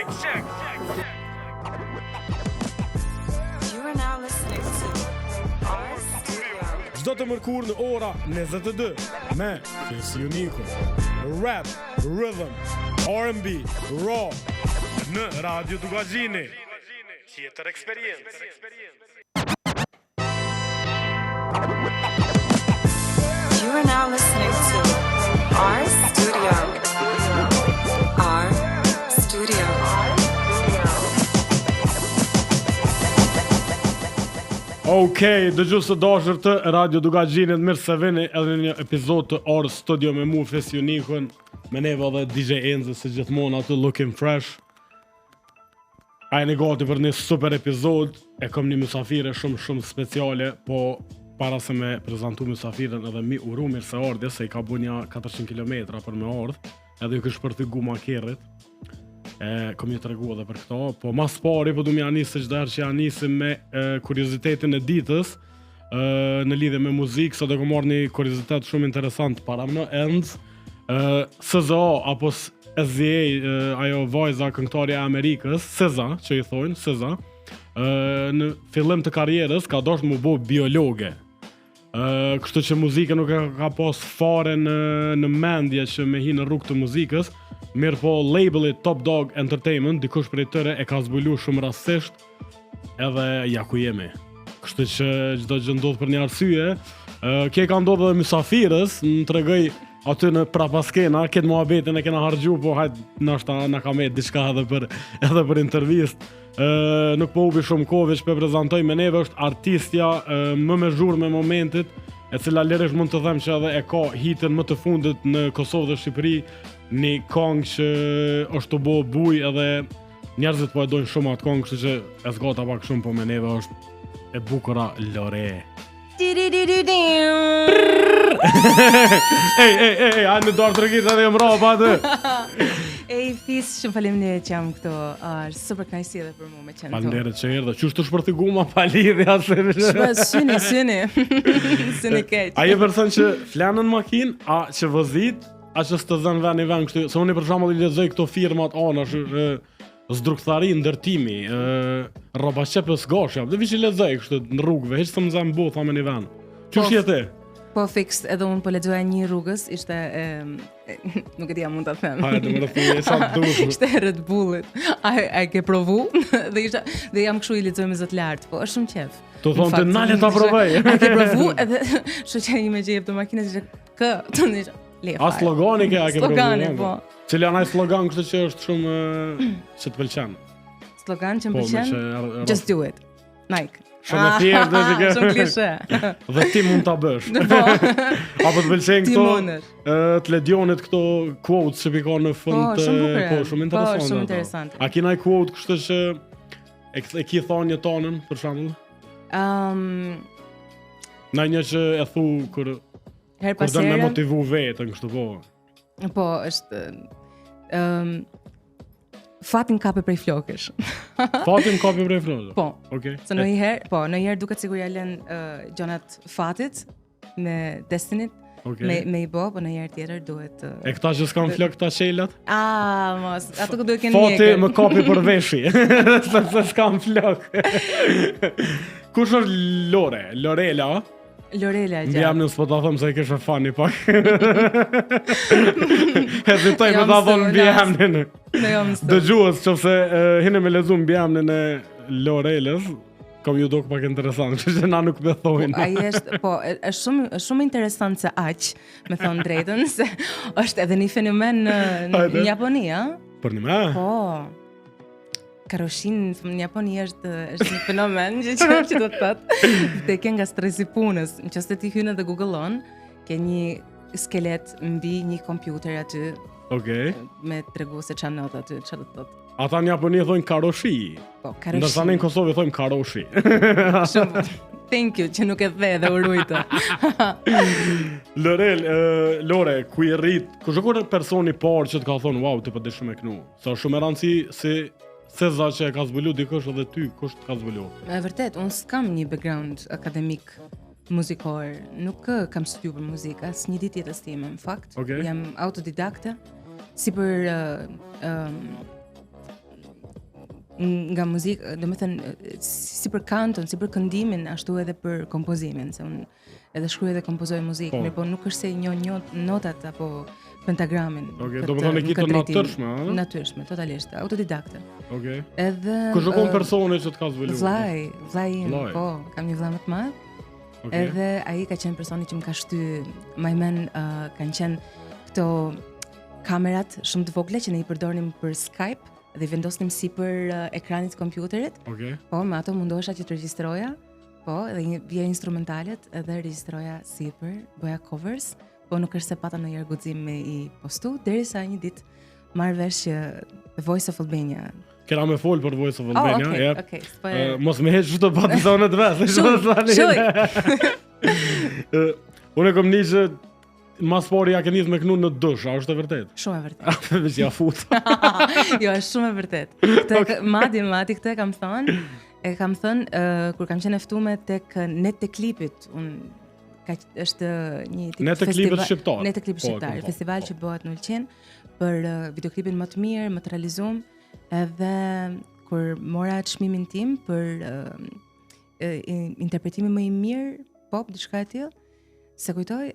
You are now listening to our studio. Çdo të mërkur në ora 22 me Fisionikun, rap, rhythm, R&B, raw në Radio Dugazhini. Tjetër eksperiencë. You are now listening to our studio. Our studio. Okej, dëgjues të dashur të Radio Dugazhinit, mirë se vini edhe në një epizod të Orë Studio me mu Fisionikun, me neve edhe DJ Enzo se gjithmonë aty looking fresh. A jeni gati për një super epizod, e kom një mysafire shumë speciale, po para se me prezentu mysafiren edhe mi uru mirë se ardhje, se i ka bu një 400 km për me ardhë, edhe ju kësh për të gu makerit. Kom një të regu edhe për këto, po mas pari po du mi anisë çdo herë që anisim me kuriozitetin e ditës në lidhje me muzikë, sa do kom marrë një kuriozitet shumë interesant para më Enz, SZA apo SZA, ajo vajza këngëtarja e Amerikës, SZA, që i thonë, SZA, në fillim të karrierës ka dashur mu bo biologe. Kështu që muzika nuk ka pas fare në mendje që me hi në rrugë të muzikës, mirë po labeli Top Dog Entertainment, dikush prej tëre e ka zbulu shumë rastësisht, edhe ja ku jemi. Kështu që çdo gjë ndodh për një arsye. Kje ka ndodhur edhe mysafirës, më tregoj aty në prapaskena, këtë muhabetin e kena harxhu, po hajt nashta na ka me diçka edhe për intervistë. Nuk po ubi shumë kohë, veç për prezantoj me neve është artistja më me zhurmë me momentit, e cila lirisht mund të them që edhe e ka hitën më të fundit në Kosovë dhe Shqipëri, një këngë që është të bo buj edhe njerëzit po e dojnë shumë atë këngë, kështu që e zgata pak shumë, po me neve është e bukura Lore. Ej, a në dorë të rëgjit edhe jam rapa atë. Ej, Fis, shumë faleminderit që jam këto. Super kënaqësi edhe për mua me qenë këtu. Faleminderit që erdhe. Qysh të shpërthyguma pa lidhja se. Syni keq. A je person që flanën makinë, a që vëzit, a që s'të zënë vend i vend kështu. Se unë për shembull i lexoj këto firmat anash, zdrukthari, ndërtimi, rroba qepës gashja. Dhe viç i lexoj kështu në rrugëve, hiç s'm zëm bu thamë në vend. Qysh je ti? Po fiks, edhe unë po lexoja një rrugës, ishte nuk e di a mund ta them. Hajde, më rëfuje, sa dush. Ishte Red Bullit. A ke provu? Dhe jam kështu i lexoj me zot lart, po është shumë qef. Tu thonë të nale ta provoj. A ke provu? Edhe shoqja ime që jep të makinës ishte kë, tonë le. A slogani ke a ke provu? Slogani, po. Cili janë ai slogan kështu që është shumë që të pëlqen. Slogan që më pëlqen? Just do it. Nike. Shumë e thjeshtë dhe që Shumë klishe. Dhe ti mund ta bësh. Po. Apo të pëlqejnë këto të Ledionit këto quotes që ka në fund. Po, shumë interesante. Po, shumë interesante. A ke ndonjë quote kështu që e ki thonë një tonën për shembull? Një që e thu kur do me motivu vetën kështu po. Po, është fatin kape prej flokësh. Fatin kape prej flokësh? Po. Okej. Se ndonjëherë duket sikur ja lën gjonat fatit me destinit. Okay. Me i bo, po ndonjëherë tjetër duhet E këta që s'kan flok këta qelat? Mos, ato ku duhet kenë mjekër. Fati më kapi për veshi. Se s'kan flok. Kush është Lore? Lorela? Lorela gjatë. Jam në s'po ta thëmë se i kisha fani pak. Hezitoj me ta thonë bjemnin. Dëgjues qofse hine me lezu bjemnin e Lorelës, kam ju dok pak interesant, që na nuk me thojnë. Ai është, po, është shumë interesant se aq, me thonë drejtën, se është edhe një fenomen në Japoni, a? Për një me? Po. Karoshin në Japoni është një fenomen që do të thotë vdekje nga stresi punës. Nëse ti hyn edhe Google-on, ke një skelet mbi një kompjuter aty. Okej. Me tregu se çfarë ndodh aty, çfarë do të thotë. Ata në Japoni thonë karoshi. Po, karoshi. Ndërsa në Kosovë thonë karoshi. Shumë. Thank you që nuk e the dhe u rujtë. Lore, ku i rrit? Kush është personi i parë që të ka thonë wow, ti po dish shumë e kënu? Sa shumë e rëndësi si SZA që e ka zbulu dikush edhe ty, kush të ka zbulu? E vërtet, unë s'kam një background akademik muzikor, nuk kam studiu për muzikë, as një ditë jetës time, në fakt. Okay. Jam autodidakte, si për nga muzikë, domethënë si për kanton, si për këndimin, ashtu edhe për kompozimin, se unë edhe shkruaj dhe kompozoj muzikë, mirë po nuk është se një notat apo pentagramin. Okej, domethënë e ke të natyrshme, a? Natyrshme, totalisht, autodidakte. Okej. Edhe Ku shkon personi që të ka zhvilluar? Vllai im, po, kam një vëlla më të madh. Okej. Edhe ai ka qenë personi që më ka shty, më men kanë qenë këto kamerat shumë të vogla që ne i përdornim për Skype dhe i vendosnim sipër ekranit të kompjuterit. Okej. Po, me ato mundohesha që të regjistroja, po, edhe vija instrumentalet edhe regjistroja sipër, bëja covers, po nuk është se pata ndonjëherë guxim me i postu, derisa një ditë marr vesh që The Voice of Albania. Kena me fol për Voice of Albania, okay, mos më heq çdo pa zonë të vet. Unë kam nisë mas pari ja ke nisë me kënu në dush, a është e vërtet? Shumë e vërtet. Veç ja fut. Jo, është shumë e vërtet. Madje këtë kam thënë kur kam qenë e ftuar tek Net të klipit, është një tip Net të klipit shqiptar. Net të klipit shqiptar, festival që bëhet në Ulqin për videoklipin më të mirë, më të realizuar, edhe kur mora çmimin tim për interpretimin më i mirë, pop, diçka e tillë, se kujtoj,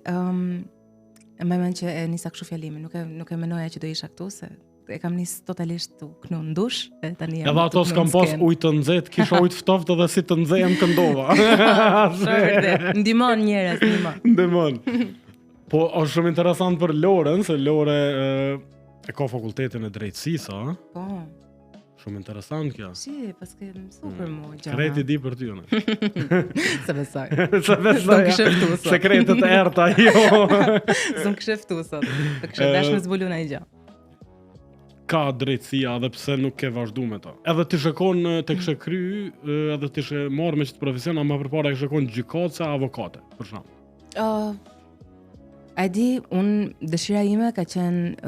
më mend që e nisa kështu fjalimin, nuk e menoja që do isha këtu, se e kam nis totalisht të kënu në dush, e tani jam. Edhe ato s'kam pas ujë të nxehtë, kisha ujë të ftoftë edhe si të nxehem këndova. Ndihmon njerëz, ndihmon. Po është shumë interesant për Lorën, se Lore e ka fakultetin e drejtësisë, a? Po. Shumë interesant kjo. Si, paske mësu për mua gjëra. Kreti di për ty, unë. Se besoj. Se besoj. Sekretet e erta, jo. S'm kishe ftu sot. Të kishe dash me zbulu në gjë. Ka drejtësia edhe pse nuk ke vazhdu me ta. Edhe ti shkon tek kry, edhe ti she marr me ç't profesion, ama përpara ke shkon gjykatëse, avokate, për shemb. A di, dëshira ime ka qenë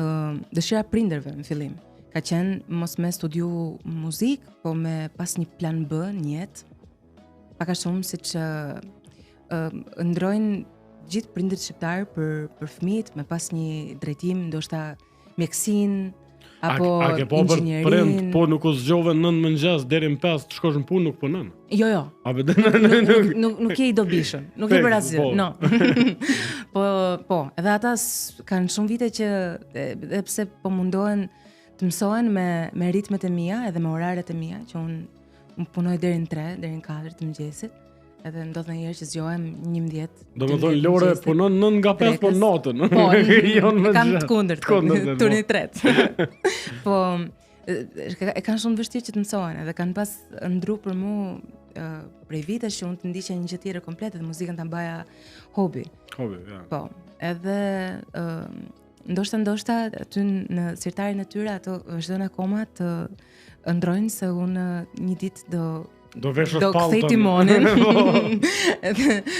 dëshira prindërve në fillim. Ka qenë mos me studiu muzik, po me pas një plan B në jetë. Pak a shumë siç ndrojnë gjithë prindërit shqiptar për fëmijët, me pas një drejtim ndoshta mjekësinë apo inxhinierin. Prind, po nuk u zgjove 9 mëngjes deri në 5 të shkosh në punë, nuk punon. Jo. Nuk je i dobishëm, nuk je për asgjë. No. Po, edhe ata kanë shumë vite që edhe pse po mundohen të mësohen me ritmet e mia edhe me oraret e mia, që unë punoj deri në 3, deri në 4 të mëngjesit. Edhe ndodh ndonjëherë që zgjohem 11. Domethënë Lore punon 9 nga 5 po natën. Po, kam të kundërt. Turni 3. Po, e kanë shumë vështirë që të mësohen, edhe kanë pas ndru për mua prej vitesh që unë të ndiqja një gjë tjetër komplet dhe muzikën ta mbaja hobi. Hobi, ja. Po, edhe ndoshta aty në sirtarin e tyre ato vazhdojnë akoma të ndrojnë se unë një ditë do kthej timonin.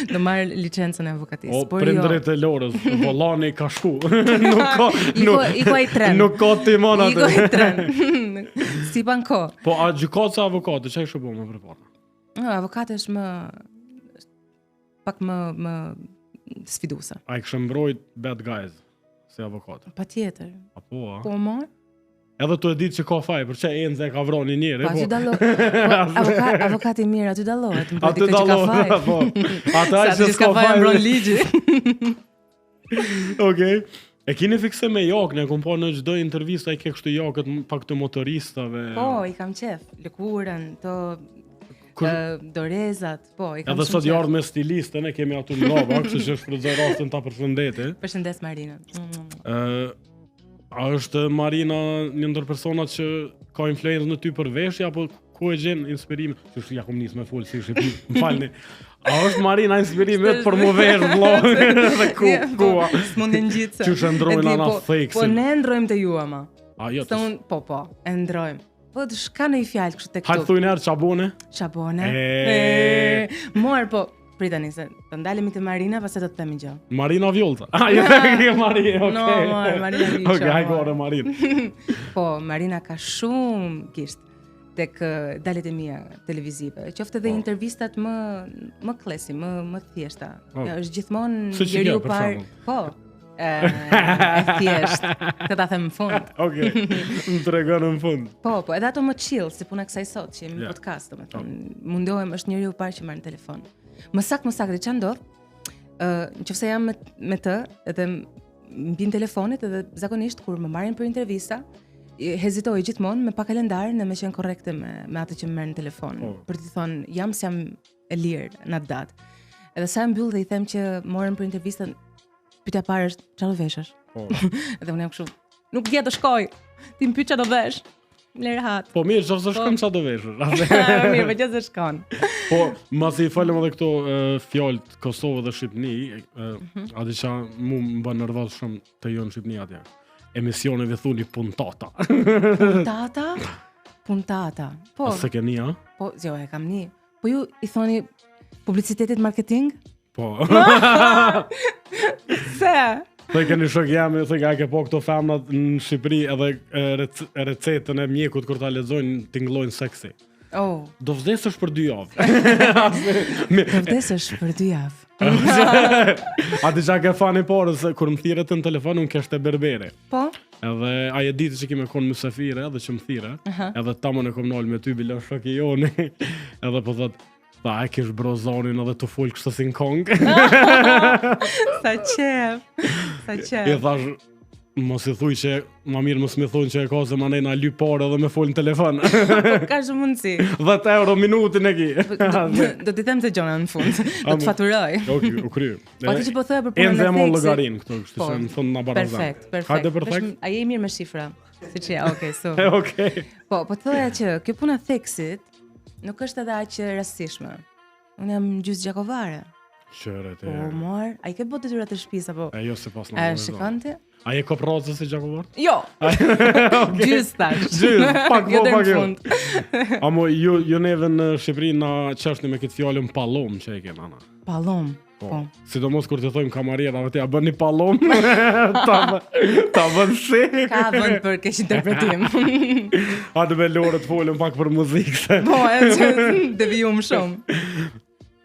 Do marr licencën e avokatisë. Po prindërit e Lorës, Vollani ka shku. I ka i tren. Nuk ka timon atë. I ka i tren. Si banko. Po a gjykatësa avokate, çfarë kishe bëu më përpara? Avokati është pak më sfiduese. A i kishe mbrojt bad guys si avokate? Patjetër. Apo a? Po më? Edhe tu e ditë që ka faj, për që Enze ka vroni njëri, po. Aty dallohet. Avokati mirë, aty dallohet. Aty dallohet, po. Ata që s'ka faj mbron ligji. Okej. E keni fikse me jakën, e kom pa në çdo intervistë ai ke kështu jakët pak të motoristave. Po, i kam qef, lëkurën, dorezat, po, i kam edhe sot jardh me stilistën, e kemi aty në rrova, kështu që shfrytëzoj rastin ta përshëndeti. Përshëndes Marina. A është Marina një ndër personat që ka influencë në ty për veshje, apo ku e gjen inspirim? Që ja kom nis me fol si shqipi, m'falni. A është Marina inspirim vetë për mu vesh vlog? Dhe ku? S'mundin gjithse. Që shëndrojnë ana fake. Po ne ndrojmë të ju ama. A jo. Po, e ndrojmë. Po shka në i fjallë kështë tek hajtë thujnë erë qabone? Qabone. Morë, po. Pritani se të ndalemi te Marina, pas e do të themi gjë. Marina Vjolta. Jo tek Marina, okay. No, Marina Vjolta. Okay, hajgore Marina. Po, Marina ka shumë gisht tek dalet e mia televizive. Qoftë edhe intervistat më klesi, më thjeshta. Është gjithmonë njeriu parë. Po. E thjesht, të ta them në fund. Okej. Më tregon në fund. Po, edhe ato më chill, si puna kësaj sot, që jemi Ja. podcast, domethënë, mundohem, është njeriu i parë që marr në telefon. Më saktë dhe ç'a ndodh? Nëse jam me të, edhe mbi në telefonit, edhe zakonisht kur më marrin për intervista, hezitoj gjithmonë me pa kalendarin dhe me qenë korrekte me atë që më merr në telefon. Për t'i thonë, jam se jam e lirë në atë datë. Edhe sa e mbyll dhe i them që morën për intervistën, pyetja parë është çfarë do veshësh? Edhe unë jam kështu, nuk dia të shkoj. Ti më pyet çfarë do vesh? Le rehat. Po mirë, nëse shkojmë sa do veshësh. Mirë, më gjithë shkon. Po, masi i falem edhe këto fjalët Kosovë dhe Shqipni, a di qa mu më bën nervoz shumë të jo në Shqipni atje. Emisioneve thuni puntata. Puntata. Po. Se keni, a? Po, jo, e kam një. Po ju i thoni publicitetit marketing? Po. Se? Dhe keni shok jam, se ka ke po këto femnat në Shqipëri edhe recetën e mjekut kur ta lexojnë tingëllojnë seksi. Oh. Do vdesësh për 2 javë. Do vdesësh për 2 javë. A di qa ke fani porë, se kur më thire të në telefon, unë keshte berbere. Po? Edhe aje ditë që kime konë mësafire, edhe që më thire, edhe tamon e kom nalë me ty bilo shoki joni, edhe po thot, e kish brozonin edhe të full kështë si në kongë. Sa qef. I thash, mos i thuj që ma mirë mos mi thunë që e ka se ma nejna ly parë edhe me full në telefon. Ka shumë mundësi. 10 euro minutin e ki. Do t'i them se gjona në fund. Do të faturoj. U kry. Po ti që po thëhe për punën e Enze e mon theksit. logarin këto, kështë që në fund në barazan. Perfekt. Hajde për theks? A je mirë me shifra? Si që ja, okej, so. Okej. Po thoya që kjo puna theksit nuk është edhe aq e rastishme. Unë jam gjysë gjakovare. Qëret Po, mor, a i ke bot detyrat të shtëpisë apo? E jo se pas në A shikon ti? A je koprazë si gjakovar? Jo. Gjysë tash. Gjysë, pak Jo po, deri pak në jo. fund. Amo, ju neve në Shqipëri na qeshni me këtë fjallën pallom që e kena na. Pallom. Po. Sidomos kur të thojmë kamarierave ti a bën një pallom, ta bën si. Ka vend për keq interpretim. A të me lorë të folëm pak për muzikë se. Po, e që devijum shumë.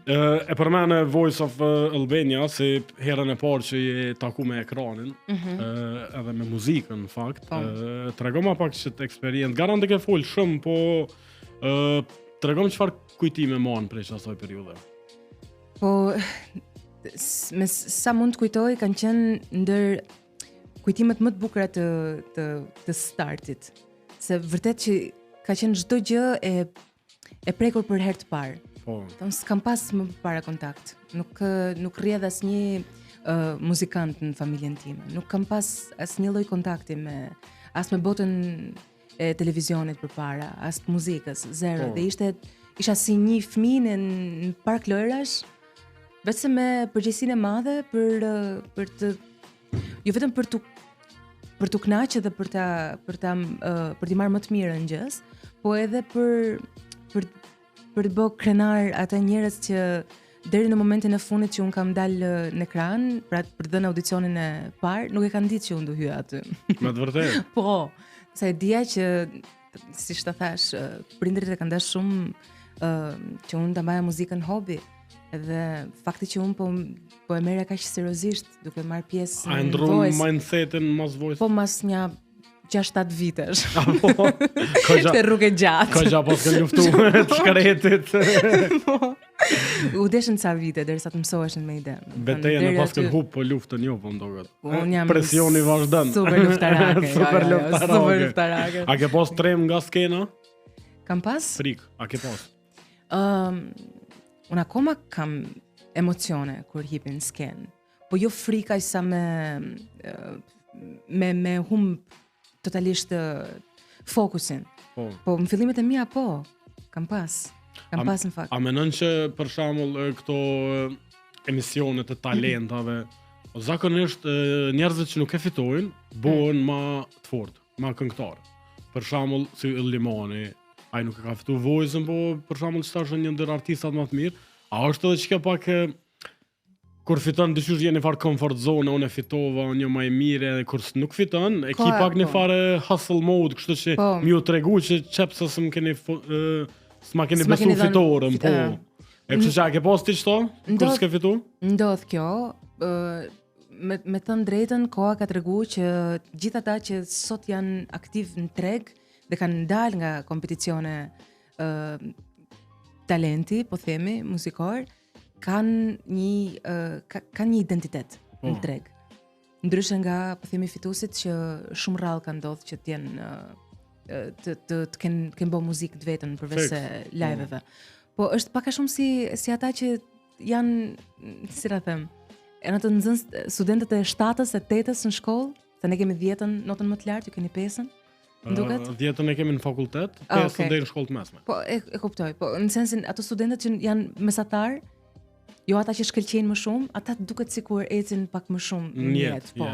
E përmene Voice of Albania si herën e parë që je taku me ekranin, edhe me muzikën në fakt. Tregoma pak që të eksperiencë, garant e ke folë shumë, po tregom çfarë kujtime mon prej asaj periudhe. Po, me sa mund të kujtoj, kanë qenë ndër kujtimet më të bukura të startit. Se vërtet që ka qenë çdo gjë e prekur për herë të parë. Po. S'kam pas më para kontakt. Nuk rrjedh asnjë muzikant në familjen time. Nuk kam pas asnjë lloj kontakti as me botën e televizionit përpara, as të muzikës, zero. Po. Dhe isha si një fëmijë në park lojrash, vetëm me përgjegjësinë e madhe për të jo vetëm për t'u kënaqur dhe për t'i marrë më të mirë në gjës, po edhe për të bë krenar ata njerëz që deri në momentin e fundit që un kam dalë në ekran, pra për të dhënë audicionin e parë, nuk e kanë ditë që un do hyj aty. Me të vërtetë. Po, sa e dija që siç ta thash, prindërit e kanë dashur shumë që un ta mbaja muzikën hobi. Edhe fakti që un po e merra kaq seriozisht duke marr pjesë A në ndron Voice. mindsetin mos Voice? Po mas një 6-7 vitesh. Po. Ishte rrugë gjatë. Ka gja pas kanë luftu të shkretit. U deshën ca vite derisa të mësoheshin me ide. Beteja në pas kanë hub po luftën jo po ndogat. Unë jam Presioni vazhdon. Super luftarake. Super jo, luftarake. Super luftarake. A ke pas trem nga skena? Kam pas? Frik, a ke pas? Unë akoma kam emocione kur hipin sken. Po jo frika sa me humb totalisht fokusin. Po në fillimet e mia po, kam pas. Kam pas në fakt. A menon që për shembull këto emisionet e talentave, zakonisht njerëzit që nuk e fitojnë bëhen më të fortë, më këngëtar. Për shembull si Limani, ai nuk e ka fituar Voice-ën, po për shembull është një ndër artistat më të mirë. A është edhe çka pak kur fiton dyshys jeni fare comfort zone, unë e fitova, unë jam më e mirë, kur nuk fiton, e ki pak një fare hustle mode, kështu që më u tregu që çepsa s'm keni s'ma keni besu fitoren, po. E kështu që a ke pas ti çto? Kur s'ke fitu? Ndodh kjo, me thënë drejtën, koha ka treguar që gjithë ata që sot janë aktiv në treg dhe kanë dalë nga kompeticione talenti, po themi, muzikor, kanë një identitet në treg. Ndryshe nga, po themi, fituesit që shumë rrallë kanë ndodhur që të jenë të kenë bë muzikë të vetën përveç se live-eve. Po është pak a shumë si ata që janë, si ta them, janë të nxënës studentët e 7-s e 8-s në shkollë, se ne kemi 10-ën, notën më të lartë, ju keni 5-ën. Nduket? 10-ën e kemi në fakultet, 5-ën deri në shkollë të mesme. Po e kuptoj, po në sensin ato studentët që janë mesatar, jo ata që shkëlqejnë më shumë, ata duket sikur ecin pak më shumë në jetë, po.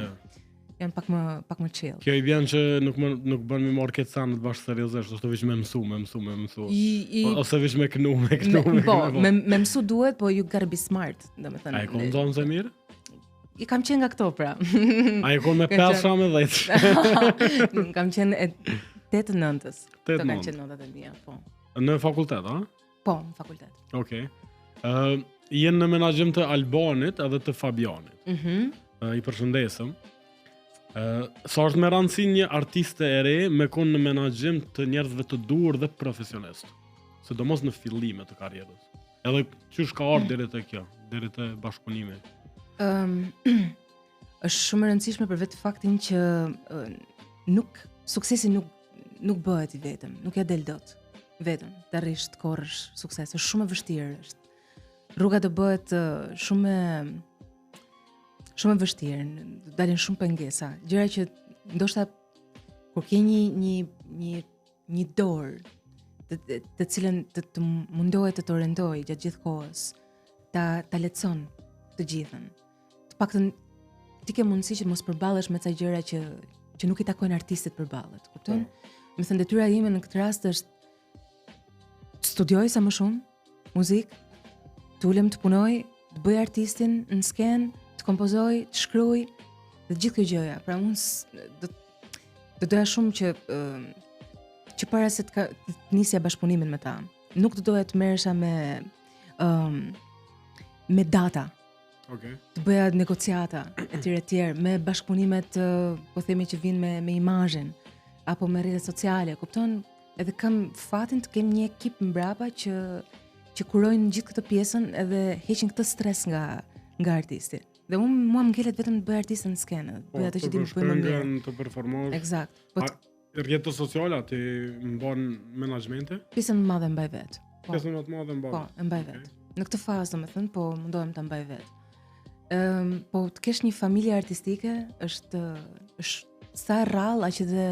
Janë pak më chill. Kjo i bën që nuk bën mi marr këtë sanë të bash seriozisht, është veç me mësu. Ose veç me kënu. Po, me mësu duhet, po you gotta be smart, domethënë. Ai kon zonë mirë? I kam qenë nga këto pra. Ai kon me 5 me 10. Kam qenë e 8-9-s. Të kanë qenë notat e mia, po. Në fakultet, a? Po, në fakultet. Okej. Jenë në menaxhim të Albanit edhe të Fabianit. I përshëndesëm. Sa është me rëndësi një artiste e re me konë në menaxhim të njerëzve të duhur dhe profesionist, sidomos në fillime të karrierës. Edhe qysh ka ardhur deri te kjo, deri te bashkëpunimi. Është shumë e rëndësishme për vetë faktin që suksesi nuk bëhet i vetëm, nuk ja del dot vetëm të arrish të korrësh sukses. Është shumë e vështirë, rruga do bëhet shumë e vështirë, dalin shumë pengesa. Gjëra që ndoshta kur ke një dorë të cilën të mundohet të orientojë gjatë gjithë kohës, ta lehtëson të gjithën. Të paktën ti ke mundësi që mos përballesh me ca gjëra që nuk i takojnë artistit përballet, kupton? Më thënë detyra ime në këtë rast është të studioj sa më shumë muzikë, të ulem të punoj, të bëj artistin në skenë, të kompozoj, të shkruaj dhe gjithë këto gjëra. Pra unë do doja shumë që para se të nisja bashkëpunimin me ta, nuk do doja të merresha me data. Të bëja negociata etj me bashkëpunimet, po themi që vinë me imazhin apo me rrjetet sociale, kupton? Edhe kam fatin të kem një ekip mbrapa që kurojnë gjithë këtë pjesën edhe heqin këtë stres nga artisti. Dhe mua më ngelet vetëm të bëj artistën në skenë, të bëj atë që di të bëj më mirë. Të performosh. Eksakt. Rrjetet sociale ti mban menaxhmente? Pjesën më madhe mbaj vet. Pjesën më të madhe mban. Po, e mbaj vet. Në këtë fazë domethënë, po mundohem ta mbaj vet. Po të kesh një familje artistike është sa e rrallë aq edhe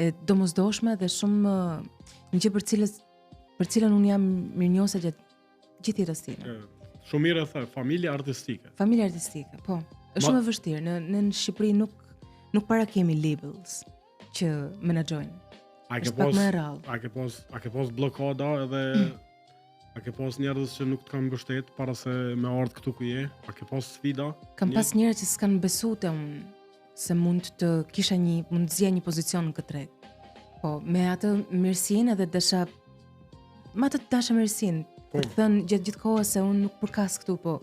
e domosdoshme dhe shumë një gjë për cilën unë jam mirënjohëse gjatë gjithë jetës time. Shumë mirë e the, familje artistike. Familje artistike, po. Është shumë e vështirë. Në Shqipëri nuk para kemi labels që menaxhojnë. Është pak më e rrallë. A ke pas blokada edhe a ke pas njerëz që nuk të kanë mbështet para se me ardh këtu ku je? A ke pas sfida? Kam pas njerëz që s'kanë besuar te unë se mund të kisha mundësia një pozicion në këtë treg. Po, me atë mirësinë edhe dasha mirësinë. Për të thënë gjatë gjithë kohës se unë nuk përkas këtu, po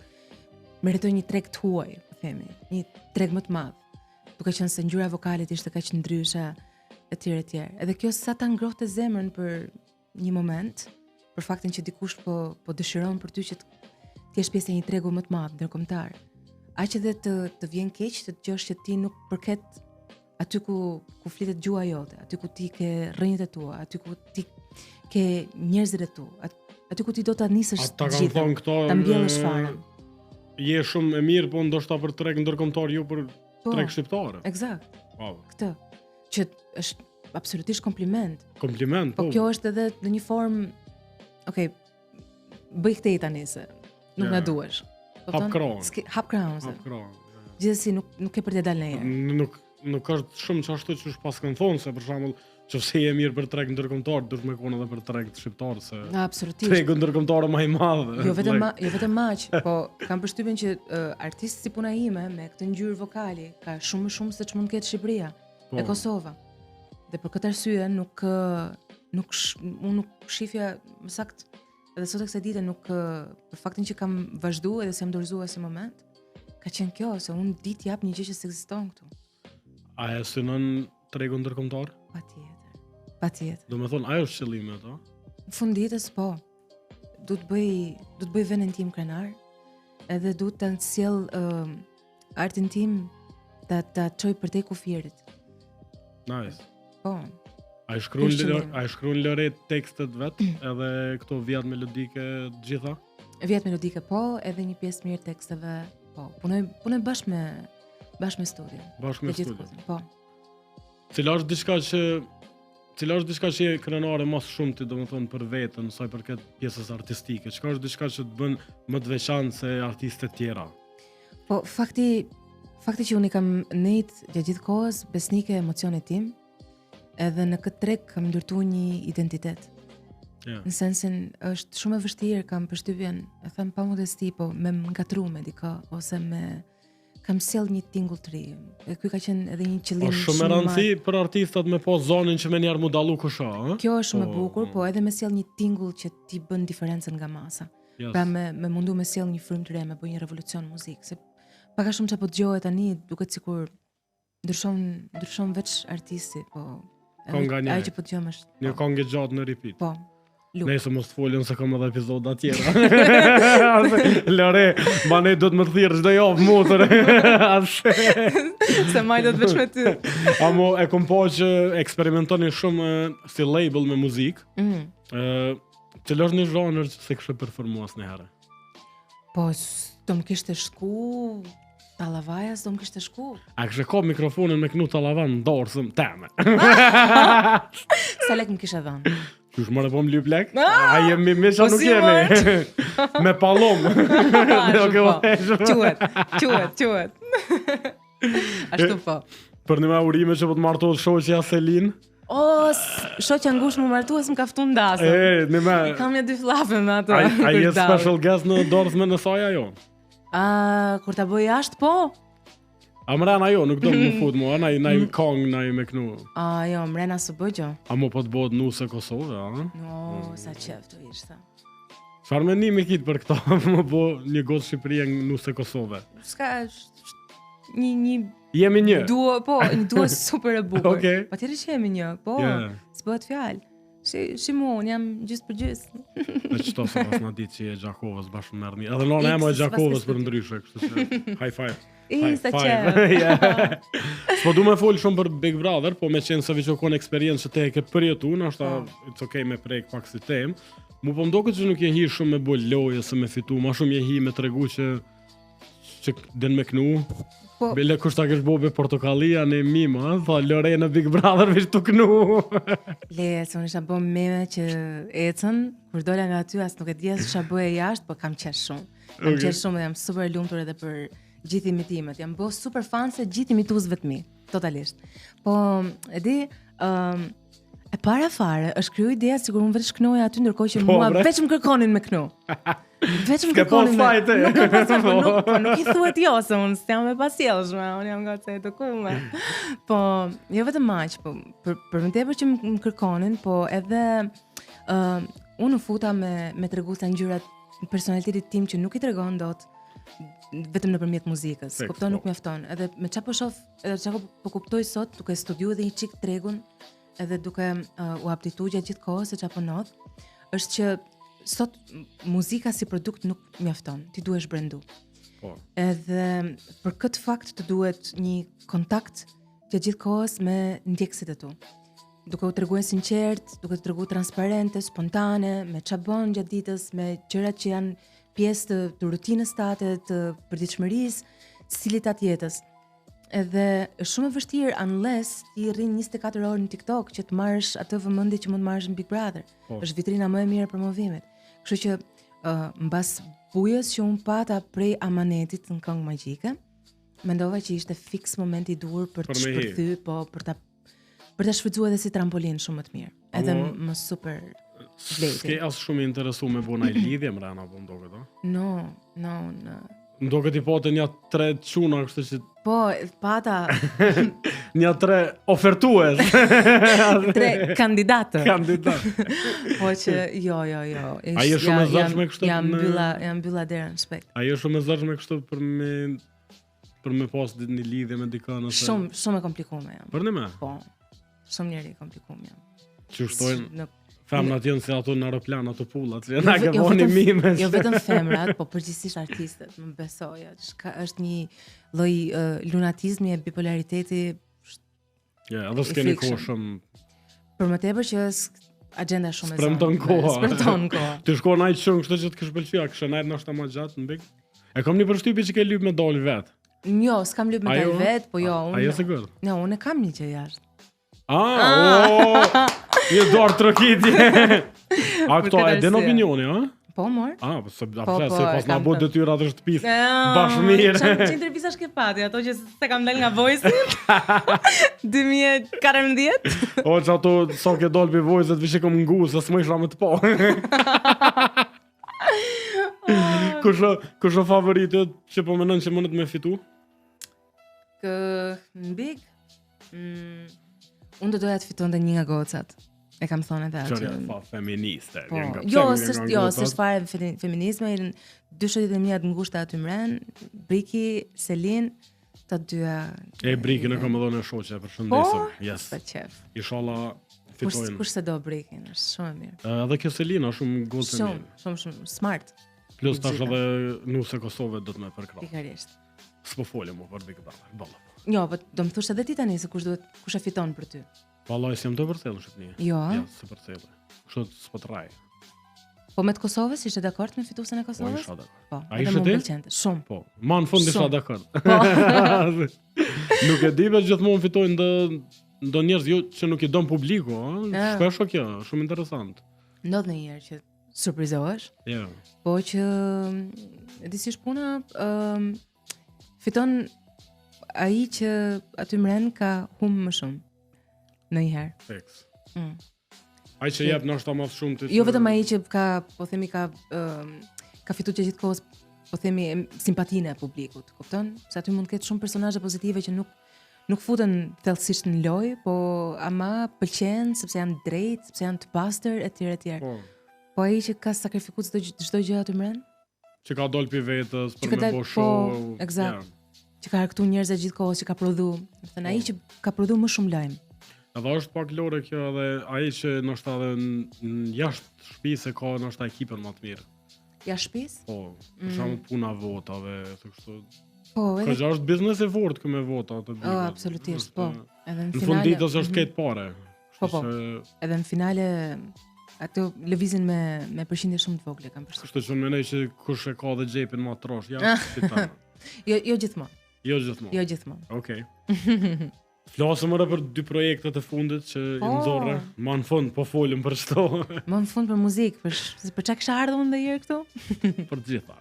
meritoj një treg të huaj, po themi, një treg më të madh. Duke qenë se ngjyra vokalit ishte kaq ndryshe etj. Edhe kjo sa ta ngrohte zemrën për një moment, për faktin që dikush po dëshiron për ty që të jesh pjesë e një tregu më të madh ndërkombëtar. Aq edhe të vjen keq të dëgjosh që ti nuk përket aty ku flitet gjuha jote, aty ku ti ke rrënjët e tua, aty ku ti ke njerëzit e tu, aty ku ti do ta nisësh gjithë, ta mbjellësh fare. Je shumë e mirë, po ndoshta për treg ndërkombëtar, jo për treg shqiptar. Eksakt. Wow. Këtë që është absolutisht kompliment. Kompliment, po. Po kjo është edhe në një formë, okay, bëj këtë tani se nuk na duhesh. Hap krahun. Hap krahun. Gjithsesi nuk e për të dalë ndonjëherë. Nuk është shumë çashtu që është pas kanë thonë se për shembull nëse je mirë për treg ndërkombëtar, duhet më konë edhe për treg shqiptar se absolutisht. Tregu ndërkombëtar më i madh. Jo vetëm aq, po kam përshtypjen që artistë si puna ime me këtë ngjyrë vokali ka shumë më shumë se ç'mund të ketë Shqipëria e Kosova. Dhe për këtë arsye unë nuk shifja më saktë edhe sot e kësaj dite nuk për faktin që kam vazhduar edhe se jam dorëzuar si moment, ka qenë kjo, se unë ditë jap një gjë që s'ekziston këtu. A e synon tregun ndërkombëtar? Patjetër. Do me thonë, ajo është qëllimi ato? Funditës po. Du të bëj vendin tim krenar, edhe du të sjell artin tim ta çoj përtej kufirit. Nice. Po. A i shkruan Lore tekstet vet, edhe këto vijat melodike të gjitha? Vijat melodike po, edhe një pjesë mirë teksteve, po. Punoj bashkë me studion. Bashkë me studion. Po. Cila është diçka që je krenare mas shumë ti, domethënë për veten, sa i përket pjesës artistike. Çka është diçka që të bën më të veçantë se artistët tjera? Po, fakti që unë kam nejtë gjatë gjithë kohës besnike emocionit tim, edhe në këtë treg kam ndërtuar një identitet. Yeah. Në sensin është shumë e vështirë, kam përshtypjen, e them pa modesti, po me ngatru me dikë ose kam sjell një tingull të ri. E ky ka qenë edhe një qëllim shumë. Është shumë e rëndësi për artistat me po zonin që me njerë mu dallu kusha, ëh? Kjo është shumë e bukur, po edhe me sjell një tingull që ti bën diferencën nga masa. Yes. Pra me mundu me sjell një frymë të re, me bëj një revolucion muzikë, se pak a shumë çapo dëgjohet tani, duket sikur ndryshon veç artisti, po ai që po dëgjojmë është një këngë gjatë në repeat. Po. Nëse mos folën se kam edhe epizoda tjera. Lore, ma ne do të më thirrë çdo javë motër. Se maj do të veç me ty. Amo e kom po që eksperimentoni shumë si label me muzikë. Cili është një zhanër që se kështë performu asnjëherë? Po, do më kishte shku Tallavaja, do më kishte shku. A kështë ka mikrofonin me knu Tallavan në dorë, sëm teme. Sa lek më kishe dhënë? Qysh më po më lyp lek? A jemi me që nuk jemi. Me pallom. Quhet. Ashtu po. Për një me urime që po të martohet shoqja Selin. O, shoqja ngush më martu, s'm kaftu ndasë. Një me... Kam një dy flafe me ato. A jetë special guest në dorëthme në saja jo? Kur ta bëj jashtë, po? A mrena jo, nuk do më fut mu, a naj kong, naj me knu. Jo, mrena së bëgjo. A mu po të bëhet nuse Kosovë, a? No, sa qef të ishte. Çfarë mendimi kitë për këto, më bo një gotë Shqipëria nuse Kosovë? Ska, një... Jemi një? Një duo super e bukur. Okay. Pa tjeri që jemi një, po, s'bëhet fjalë. Si mu, unë jam gjysë për gjysë. E qëto se pas në ditë që je Gjakovës bashkë më mërë një. Edhe nona e më e Gjakovës për ndryshe, kështë që high five. Sa qef. S'po du me folë shumë për Big Brother, po me qenë se veç o konë eksperiencë që te e ke përjetu, nështë it's okay me prejkë pak si temë. Mu po mdo këtë që nuk je hi shumë me bol loje, se me fitu, ma shumë je hi me tregu që den me knu. Bile kushta kesh bobe Portokallia në mima, tha Lore në Big Brother veç të knu. Le, se unë isha bo meme që ecën, kur dola nga aty as nuk e djes që bëhe jashtë, po kam qesh shumë. Kam qesh shumë dhe jam super lumtur edhe për gjithë imitimet. Jam bo super fan se gjithë imituzve të mi, totalisht. Po, e di, e para fare, është kryu ideja sigur unë veç knoja aty ndërkohë që mua veç më kërkonin me knu. Veç më kërkonin me... Nuk kam pas fajte, nuk i thuet jo, se unë s'jam me pasjellshme, unë jam gotë se e të kume. Po, jo vetëm maq, po, për më tepër që më kërkonin, po edhe unë futa me tregu sa ngjyrat personalitetit tim që nuk i tregon dot vetëm nëpërmjet muzikës. Kupton, nuk mjafton. Edhe me çfarë po shoh, edhe çfarë po kuptoj sot, duke studiuar edhe një çik tregun, edhe duke u aptituar gjatë gjithë kohës se çfarë po ndodh, është që sot muzika si produkt nuk mjafton, ti duhesh brendu. Po. Edhe për këtë fakt të duhet një kontakt gjatë gjithë kohës me ndjekësit e tu. Duke u treguar sinqert, duke u treguar transparente, spontane, me çfarë bën gjatë ditës, me gjërat që janë pjesë të rutinës tate, të përditshmërisë, stilit atë jetës. Edhe është shumë e vështirë unless ti rrin 24 orë në TikTok që të marrësh atë vëmendje që mund të marrësh në Big Brother. Është vitrina më e mirë e promovimit. Kështu që mbas bujës që unë pata prej amanetit në këngë magjike, mendova që ishte fiks momenti i dur për të shpërthy, po për ta shfrytzuar edhe si trampolin shumë më të mirë. Edhe më super vlejti. S'ke as shumë interesu me bona i lidhje mrena, po ndoket, a? No. Ndoket i pote një 3 quna, kështë që... Po, pata... një 3 ofertues. 3 kandidatë. Po që, jo. A je shumë e zërshme kështë? Jam mbylla derën, shpejt. A je shumë e zërshme kështë për me për me pas një lidhje me dikën ose Shumë e komplikuar jam. për ne me. Po. Shumë njëri i komplikuar jam. Që shtojnë Në- femrat janë si ato në aeroplan, ato pullat, që na ke jo voni vetëm- mime. Jo vetëm femrat, po përgjithsisht artistët, më besoja. Është një lloj lunatizmi e bipolariteti Ja, edhe s'keni friction. kohë shumë. për më tepër që është agenda shumë e Spremton koha. Spremton koha. Ti shkon ai çon kështu që të kish pëlqyer, kisha ndaj ndoshta më gjatë në Big. E kam një përshtypje që ke lyp me dal vet. Jo, s'kam lyp me Ajo? dal vet, po jo, Ai është sigurt. No, unë kam një që jashtë. Një dorë trokitje. A këto e këtë den arsye. opinioni, a? Po, mor. Po se Po, se pas na kam bë të- detyra të shtëpis. Bashmire. Që intervista shke pati, ato që se kam dal nga Voice 2014. O që ato sa ke dal për vojzet vishë kom ngu, se s'më isha me të po. Kush o favoritet që po menon që mundet me fitu? Kë në Big, unë do doja të fitonte një nga gocat. E kam thonë edhe Qërja atë. fa feministe. Po, nga jo, pse nga jo, gocat? s'është fare feminizme, dy shoqet e mia të ngushta aty mren, Briki, Selin, të dyja. E Brikin e kam dhënë shoqe, Po, përshëndesëm. Yes. pa qef. Inshallah fitojnë. Kush se do Brikin, është shumë e mirë. Edhe kjo Selina shumë gocë e Shumë, mirë. shumë smart, Plus tash Gjitha. edhe nuse Kosovë do të më përkrah. pikërisht. S'po folëm më për Big Brother. Balla. Jo, po do më thosh edhe ti tani se kush e fiton për ty. Vallai s'jam të vërtetë në Shqipëri. Jo, Ja, së vërtetë. Kështu s'po të raj. po me të Kosovës ishte dakord me fituesen e Po Kosovës? isha dakord. Po, A edhe ishe mu ti? m'pëlqente, shumë. Po, ma në fund isha Shumë. dakord. Po. Nuk e di vetë gjithmonë fitojnë ndo njerëz jo që nuk i don publiku, Ja. Shpesh o kjo, shumë interesant. Ndodh ndonjëherë që surprizohesh, Ja. po që e di si është puna, fiton ai që aty mren ka humbë më shumë. Ndonjëherë. Fix. Mm. Ai që jep ndoshta më shumë të Jo vetëm ai që ka, po themi ka fituar gjithkohës, po themi simpatinë e publikut, kupton? Se aty mund të ketë shumë personazhe pozitive që nuk futen thellësisht në lojë, po ama pëlqen sepse janë drejt, sepse janë të pastër etj etj. Po, Po ai që ka sakrifikuar çdo gjë aty mren, që ka dal pi vetës Që për ka me dal- bo po, show. eksakt. që ka këtu njerëz e gjithkohës që ka prodhu, do të thënë ai që ka prodhu më shumë lajm. Edhe është pak lore kjo edhe ai që ndoshta edhe në jashtë shtëpisë ka ndoshta ekipën më të mirë. Ja shtëpis? Po, për shembull puna votave, të kështu. Po, Ka edhe që është biznes e fortë kë me vota të oh, absolutisht, po. Edhe në Në finale. fund ditës është ketë pare. Po, Kështu po. që- Edhe në finale ato lëvizin me përqindje shumë të vogla kam përshtypjen. Kështu që unë mendoj që kush e ka dhe xhepin më trosh, ja, fiton. Jo gjithmonë, Jo gjithmonë. jo gjithmonë. Okej. Flasëm edhe për dy projektet e fundit që i Po. nxorre. Ma në fund po folëm për çto, Më në fund për muzikë, për çka kisha ardhur unë ndonjëherë këtu? për të gjitha.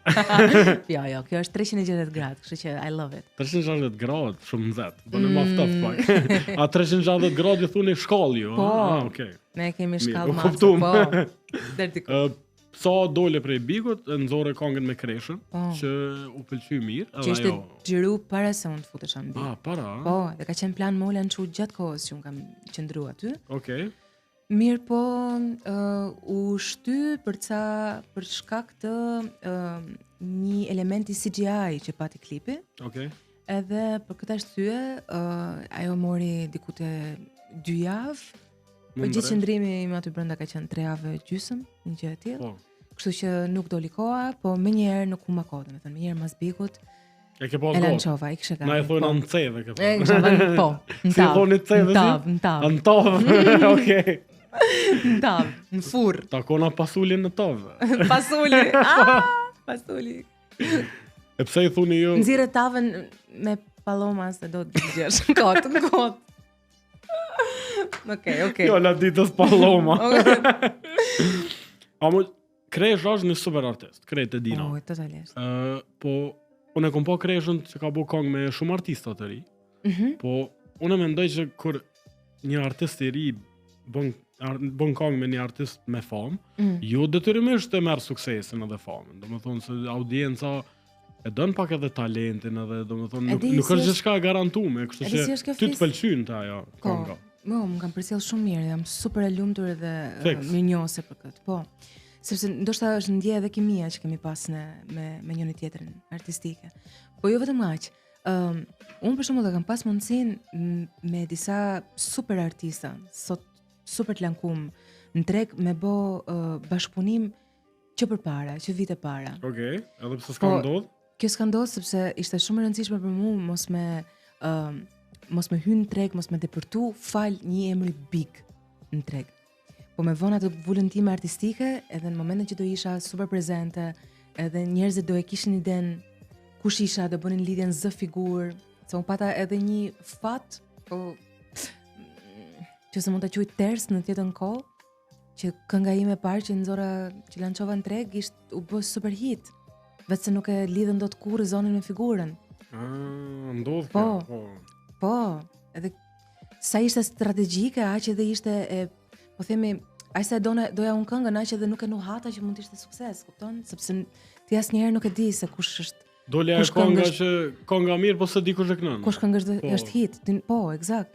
Jo, kjo është 360 gradë, kështu që I love it. 360 gradë, shumë nxehtë. Bënë më aftoft pak. A 360 gradë ju thuni shkallë ju? Po. Okej. Ne kemi Mirë, shkallë u masë, kuptum. po. Deri diku. Sa dole prej Bigut, e nxorre këngën me Kreshën, Po. që u pëlqy mirë, Që edhe ishte ajo. xhiru para se unë të futesha në Ah, bik. para. Po, dhe ka qenë plan më ulan çu gjatë kohës që unë kam qëndru aty. Okej. Mirë po, u shty për shkak të një elementi CGI që pati klipi, Okej. edhe për këtë arsye, ajo mori diku te 2 javë, po Mund gjithë bëre? qëndrimi im aty brenda ka qenë 3 javë gjysmë, një gjë e tillë. Po. Kështu që nuk doli koha, po menjëherë nuk huma kohë, domethënë menjëherë mas bikut E ke pas e gotë. lançova, i kisha gati. Na e thonë po. në ceve ke E pas. kisha vënë po, në Si e tavë. thoni ceve si? Në tavë, Në tavë. Okej. në tavë, në furr. Takona pasulin në tavë. Pasuli. Pasuli. E pse i thuni ju? Nxirre tavën me palloma se do të dëgjosh. Në kot. Okej. Jo, la ditës paloma. Amo, Kresh është një super artist, Krejt e Dina. Oh, totalisht. Po, unë e kom po Kreshën që ka bu këngë me shumë artista të ri, po unë mendoj që kur një artist i ri bën këngë me një artist me famë, jo detyrimisht e merr suksesin edhe famën. Domethënë se audienca e dën pak edhe talentin edhe domethënë E di nuk si është është- gjithçka e garantuar, kështu e di si që është kjo ty të fis- pëlqyn të ajo Po. kënga. Më kam përcjell shumë mirë, jam super e lumtur dhe Fix. mirënjohëse për këtë. Po. Sepse ndoshta është ndjeja edhe kimia që kemi pas me njëri tjetrin artistike. Po jo vetëm aq. unë për shembull e kam pas mundësinë me disa super artista, sot super të lankum në treg me bë bashkëpunim që përpara, që vite para. Okej, edhe pse s'ka ndodhur. Kjo s'ka ndodhur sepse ishte shumë e rëndësishme për mua mos me hyn në treg, mos me depërtu fal një emri big në treg. Po me vënë atë vullën time artistike, edhe në momentin që do isha super prezente, edhe njerëzit do e kishin iden kush isha, do bënin lidhjen zë figurë, se unë pata edhe një fat, po që se mund ta quaj ters në tjetën kohë, që kënga ime e parë që nxora që lançova në treg u bë super hit. Vetë se nuk e lidhen dot kurrë zonin me figurën. Ndodh po. kjo. Po, edhe sa ishte strategjike, aq edhe ishte po themi, aq sa doja unë këngën, aq edhe nuk e nuhata që mund të ishte sukses, kupton? Sepse ti asnjëherë nuk e di se kush është. Dole ajo kënga që kënga mirë, po se di kush e kënon. Kush këngë është hit? Po, eksakt.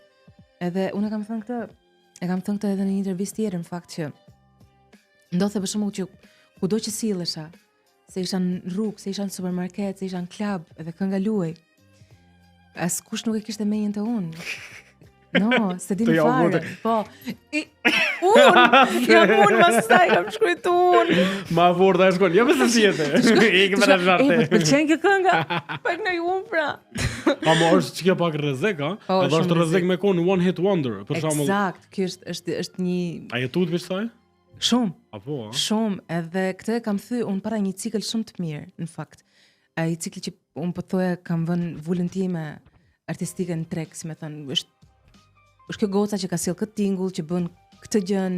Edhe unë kam thënë këtë edhe në një intervistë tjetër, në fakt që ndodhte për shembull që kudo që sillesha, se isha në rrugë, se isha në supermarket, se isha në klub, edhe kënga luaj. Askush nuk e kishte menjen të unë. No, se din fare. Po. Unë masaj kam shkruajtu unë. Ma vorda e shkon. Jo me se sjete. Ik me rrezarte. Më pëlqen kjo kënga. Pak në unë pra. Ama është çka pak rrezik, a? Edhe është rrezik me kon one hit wonder, për shembull. Eksakt, kjo është një. A jetut për saj? Shumë. Apo, a? Shumë, edhe këtë e kam thyer unë para një cikël shumë të mirë, në fakt. Ai cikli që unë po thoya kam vënë vullën time artistike në treg, si më thën, është kjo goca që ka sjell këtë tingull, që bën këtë gjën,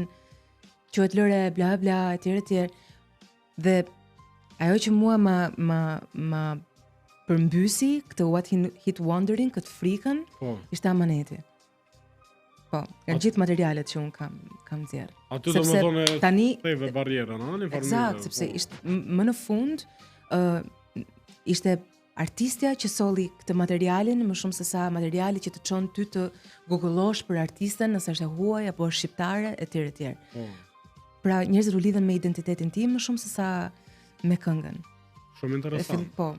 quhet Lore bla bla etj. Dhe ajo që mua ma përmbysi këtë what hit wondering, këtë frikën, ishte amaneti. Po, nga gjithë materialet që unë kam nxjerr. Aty do më thonë tani theve barrierën, a? Në farë. Eksakt, sepse ishte më në fund ishte artistja që solli këtë materialin më shumë se sa materiali që të çon ty të googollosh për artisten, nëse është e huaj apo është shqiptare etj. Pra njerëzit u lidhen me identitetin tim më shumë se sa me këngën. Shumë interesant. Po.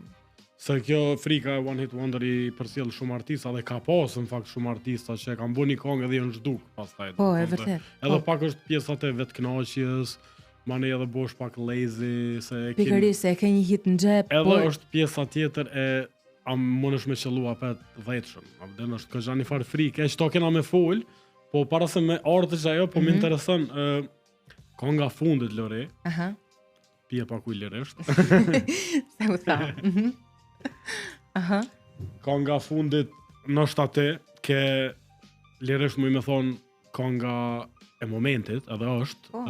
Se kjo frika e one hit wonder I përcjell shumë artista dhe ka pas në fakt shumë artista që kanë bënë një këngë dhe janë zhduk pastaj. Po, e vërtet. Edhe pak është pjesat e vetkënaqjes, mane edhe bosh pak lazy se pikërisht se e ke një hit në xhep. Edhe është pjesa tjetër e a mundesh me qellu apet 10-shëm. A vjen është këja një farë frikë, çto kena me fol, po para se me artësh ajo, po më intereson kënga fundit Lore. Aha. Pije pak ujë lirisht. Se u tha. Aha. Kënga fundit nështë atë ke lirisht më thon kënga e momentit, edhe është,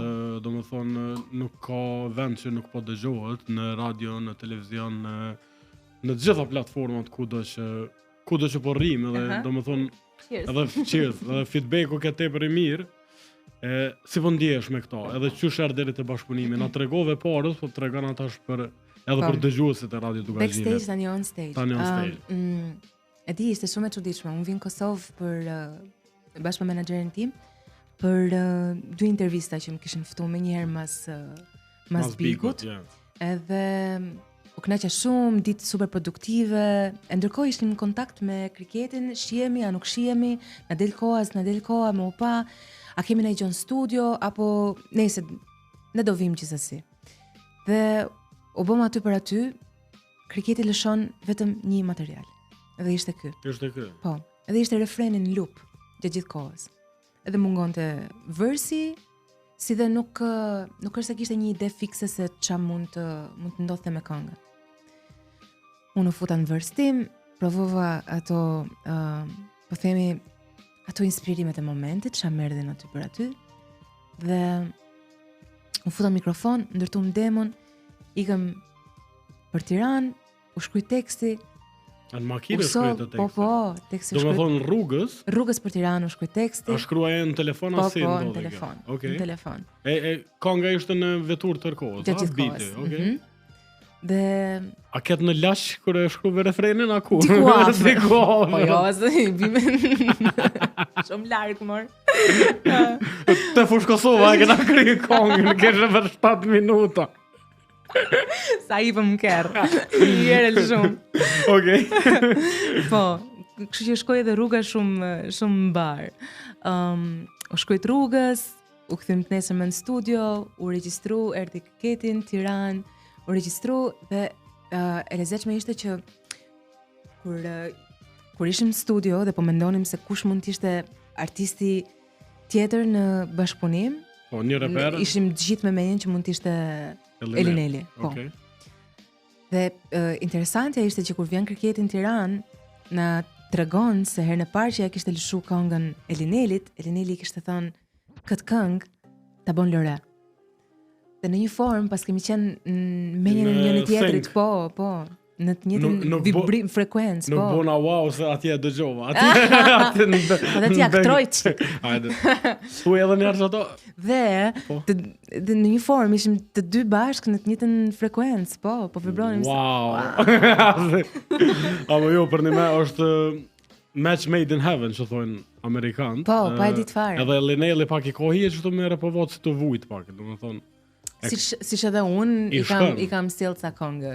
do më thonë nuk ka vend që nuk po dëgjohet në radio, në televizion, në gjitha platformat kudo që po rrim, edhe do më thonë edhe cheers, edhe feedbacku ke tepër I mirë. Si po ndihesh me këto, edhe çush erdhi deri te bashkëpunimi, na tregove parës, po tregon atash për edhe për dëgjuesit e Radio Dugazhinit. Backstage tani on stage. Tani on stage. E di, ishte shumë e çuditshme. Unë vin në Kosovë për bashkë me menaxherin tim për 2 intervista që më kishin ftuar më njëherë mas Bigut. Edhe u kënaqa shumë, ditë super produktive. E ndërkohë ishim në kontakt me kriketin, shihemi, a nuk shihemi, na del koha, më u pa. A kemi në gjën studio, apo nëse ne do vim gjithsesi. Dhe u bëm aty për aty, kriketi lëshon vetëm një material. Edhe ishte ky. Ishte ky. Po, edhe ishte refreni në loop gjatë gjithë kohës. Edhe mungonte versi, si dhe nuk është se kishte një ide fikse se ç'a mund të ndodhte me këngën. Unë u futa në vers tim, provova ato, po themi, ato inspirimet e momentit, ç'a merdhin aty për aty. Dhe u futa mikrofon, ndërtuam demon, ikëm për Tiranë, u shkruaj teksti. Në makinë shkruaj të teksti. Po, teksti shkruaj. Do të thonë rrugës për Tiranë u shkruaj teksti. A shkruaj në telefon apo Po, në telefon. Okej. Në telefon. Kënga ishte në vetur tërkohës, gjatë kohës. Okej. Dhe a ket në lash kur e shkruaj refrenin a ku? Diku. Po jo, bime. Shumë larg mor. Te fush Kosova e kena kryer këngën, kishte për 7 minuta. Sa i vëm kerr. Njerëz shumë. Okej. Po, kështu që shkoj edhe rruga shumë mbar. U shkojt rrugës, u kthym të nesër në studio, u regjistru, erdhi Kiketin, Tiranë, u regjistru dhe e lezetshme ishte që kur ishim në studio dhe po mendonim se kush mund të ishte artisti tjetër në bashkëpunim, Po, një reper. ishim të gjithë me menjen që mund të ishte Elineli. Po. Okej. Dhe interesantja ishte që kur vjen Kiketi në Tiranë, na tregon se herën e parë që ja kishte lëshu këngën Elinelit, Elineli kishte thënë këtë këngë ta bën Lore. Dhe në një formë pas kemi qenë në menjen e njëri tjetrit, po, në të njëjtën vibrim frekuencë, po. Nuk bona wow se atje dëgjova. Dhe ti aktrojt. Hajde. Tu edhe një herë ato. Dhe Po. në një formë ishim të dy bashkë në të njëjtën frekuencë, po vibronim. Wow. Apo jo, për një me është match made in heaven, që thonë amerikanë. Po, pa e ditë fare. Edhe Linelli pak i kohi e që të mere po votë si të vujt pak, do më thonë. Siç edhe unë shkon. i kam sjellë ca këngë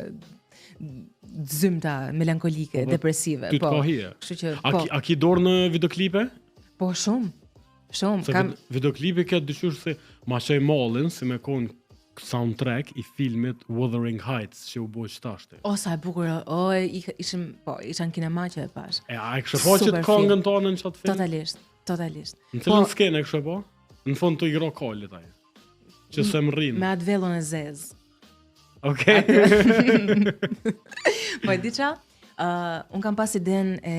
zymta, melankolike, depresive, Ty të po. kohije. Kështu që po. A ki dorë në videoklipe? Po shumë. Se videoklipi këtë dyqysh se ma qej mallin si me konë soundtrack i filmit Wuthering Heights që u boj qëtashti. O sa e bukur, isha në kinema që e pash. A e kështë po që të kongën tonë në qatë film? Totalisht. Në cilën skene kështë po? Në fund të i gro kollit aj. Që se më rinë. Me atë vellon e zezë. Okej. Po e di qa? Unë kam pas iden e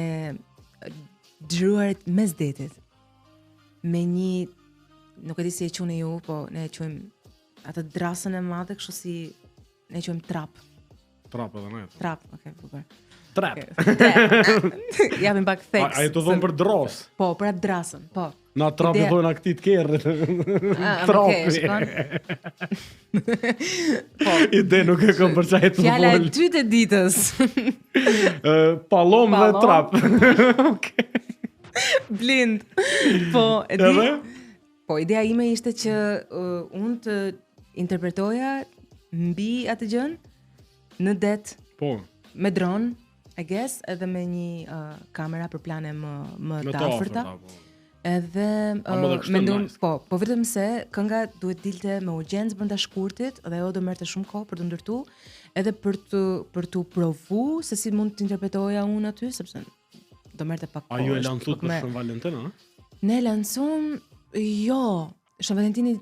xhiruarit mes detit. Me një, nuk e di si e qunë ju, po ne e quajmë atë drasën e madhe, kështu si ne e quajmë trap. Trap edhe ne. Trap, okay, bukur. Trap. Japim pak theks. A e të thonë për dros? Po, për atë drasën, po. Na trap i thonë akti të kerrit. Trapi. Po. Ide nuk e kam për qaj të Fjala e volë. dytë e ditës. Palom dhe trap. Blind. Po, e di. Edhe? Po, ideja ime ishte që unë të interpretoja mbi atë gjën në det Po. me dron, I guess, edhe me një kamera për plane më të afërta. Edhe mendon, po vetëm se kënga duhet dilte me urgjencë brenda shkurtit dhe ajo do merrte shumë kohë për të ndërtu, edhe për të provu se si mund të interpretoja unë aty, sepse do merrte pak kohë. A ju e lancut për Shën Valentin, a? Ne lancum, jo, Shën Valentini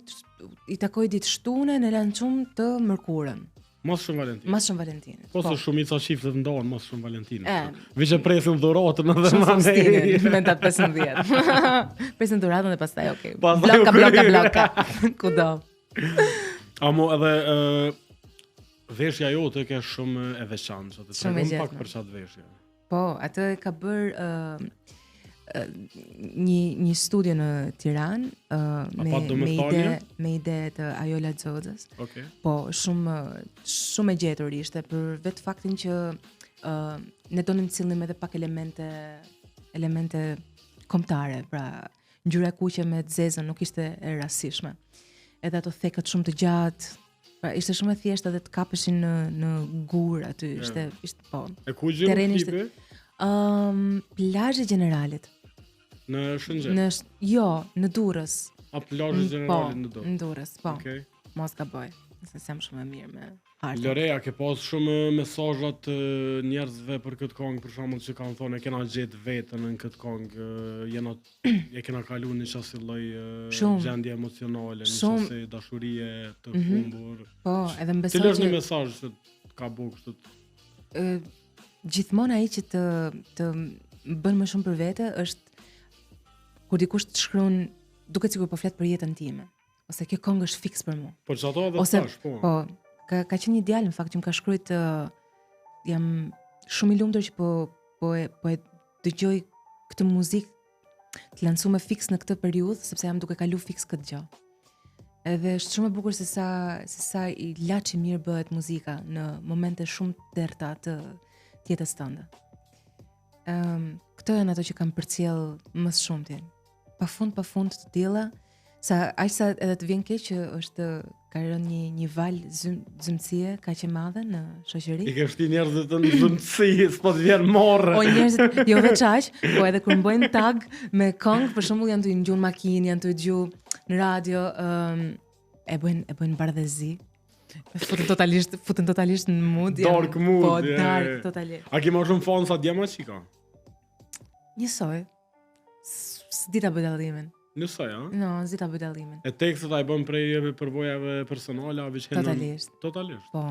i takoi ditë shtune, ne lancum të mërkurën. Mas Shën Valentin. Mas Shën Valentin. Po se shumica shiftet ndohen mas Shën Valentin. E. Veçe presin dhuratën edhe Shumë mandej. Faustinin, me ta 15. Presin dhuratën dhe pastaj, okay. Pastaj, Bloka. Kudo. Amo edhe veshja jote ke shumë e veçantë, të tregom pak për çat veshje. Po, atë ka bër një studio në Tiranë me ide të Ajola Xozës. Okej. Po, shumë e gjetur ishte për vetë faktin që ne donim të sillim edhe pak elemente kombëtare, pra ngjyra kuqe me të zezën nuk ishte e rastishme. Edhe ato thekët shumë të gjatë, pra ishte shumë e thjeshtë edhe të kapeshin në gur aty, ishte po. E ku gjiru klipi? Plazhi Generalit. Në Shëngjel? Në Durrës. A plazhi Generalit në Durrës? Po, në Durrës, po. Okej. Mos gaboj, se jam shumë e mirë me hartën. Lorea, ke pas shumë mesazhat njerëzve për këtë këngë, për shembull që kanë thonë e kena gjetë veten në këtë këngë, e kena kaluar në çasti lloj gjendje emocionale, në çasti dashurie të humbur. Po, edhe më besoj. Cili është një mesazh që ka bëu kështu? Gjithmonë ai që të bën më shumë për vete është kur dikush të shkruan duket sikur po flet për jetën time, ose kjo këngë është fiks për mua. Po çato edhe thash, po. Po, ka qenë një djalë në fakt që më ka shkruar jam shumë i lumtur që po e dëgjoj këtë muzikë të lancuar fiks në këtë periudhë, sepse jam duke kaluar fiks këtë gjë. Edhe është shumë e bukur se sa i laçi mirë bëhet muzika në momente shumë të derta të jetës tënde. Këto janë ato që kam përcjell më shumë ti. Pa fund të dilla, sa aq sa edhe të vjen keq që është ka rënë një val zymtësie kaq e madhe në shoqëri. I ke shti njerëzit në zymtësi, s'po të vjen morre. O njerëzit, jo veç aq, po edhe kur bëjnë tag me këngë, për shembull janë të ndjun makinë, janë të dëgju në radio, e bëjnë bardhëzi. Futen totalisht në mood. Dark mood. Po, dark totalisht. A ke më shumë fan sa djema qika? Njësoj. S'dita bëj dallimin. Njësoj, a? No, s'dita bëj dallimin. E tekstet a i bën prej përvojave personale, a veç Totalisht. Totalisht. Po,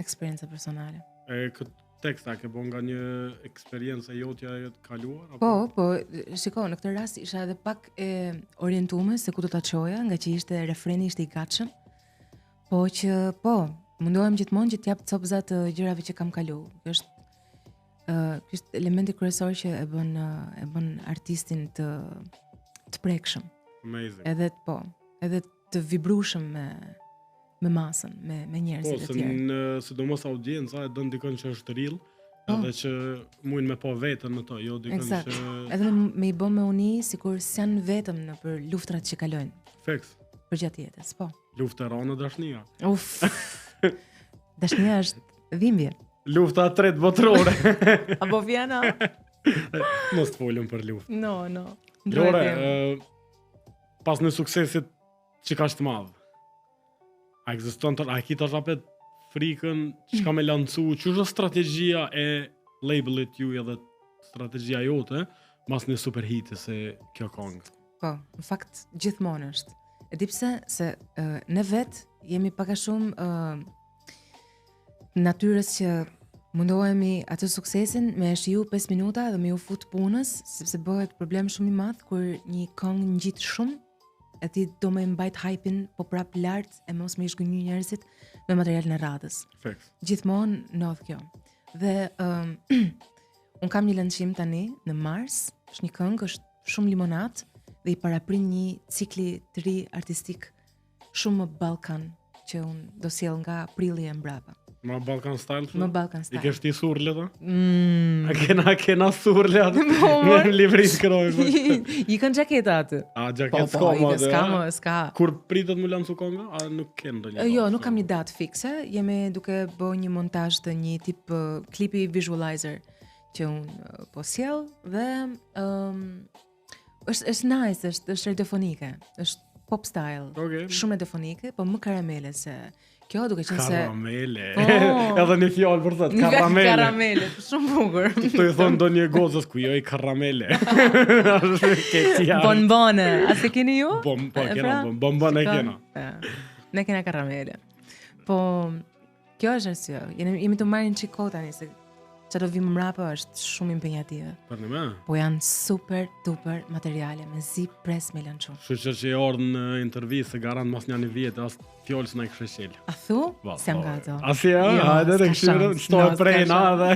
eksperjenca personale. E këtë teksta ke bën nga një eksperiencë jotja e kaluar? Po, shiko, në këtë rast isha edhe pak e orientume se ku do ta çoja, nga që ishte refreni ishte i gatshëm. Po që mundohem gjithmonë që t'jap copza të gjërave që kam kalu. Ky është elementi kryesor që e bën artistin të prekshëm. Amazing. Edhe të vibrueshëm me masën, me njerëzit e tjerë. Po, sidomos audienca e don dikon që është rill, edhe që mujnë me po veten në to, jo dikon Eksakt. që Edhe me i bën me uni sikur s'janë vetëm në për luftrat që kalojnë Feks. përgjatë jetës, po. Lufta e rënë dashnia. Uf. Dashnia është dhimbje. Lufta e tretë botërore. Apo vjena? Mos të folëm për luftë. No. Lore, pas në suksesit që ka shtë madhë, a ekziston a ki tash apet frikën që ka me lancu, që është strategjia e labelit ju edhe strategjia jote, mas një super hiti se kjo kongë? Po, në fakt gjithmonë është. E di pse se ne vet jemi pak a shumë natyrës që mundohemi atë suksesin me e shiju 5 minuta dhe me u fut punës, sepse bëhet problem shumë i madh kur një këngë ngjit shumë, e ti do me mbajt hype-in po prap lart e mos me i shgënjy njerëzit me materialin e radhës. Feks. Gjithmonë ndodh kjo. Dhe un kam një lancim tani në mars, është një këngë, është shumë limonat dhe i paraprin një cikli të ri artistik shumë më Balkan që un do sjell nga prilli e mbrapa. Ma Balkan style? Më Balkan style. I ke shti surle ta? A kena surle atë? Në livrit kërojnë. I kanë gjaketa atë. A gjaket s'ka më dhe? S'ka. Kur pritet më lancu konga? A nuk ken do një? Jo, nuk kam një datë fikse. Jemi duke bërë një montazh të një tip klipi visualizer që unë po sjell dhe është nice, është radiofonike, është pop style, shumë radiofonike, po më karamele se kjo duke qenë se... Karamele, edhe një fjallë për thëtë, karamele. Karamele, shumë bukur. Të i thonë do një gozës ku jo i karamele. Bonbone, a se keni ju? Po, kena bonbone e kena. Ne kena karamele. Po, kjo është arsye, jemi të marrin çik kohë tani se që do vim mrapa është shumë impenjative. Për në me? Po janë super, duper materiale, me zi pres me lançu. Shë që e orë në intervjistë, se garant mas një vjetë, as fjallës në e kështë shqel. A thu? Se jam nga ato. A si ja? Hajde të këshirë, qëto e prejna dhe...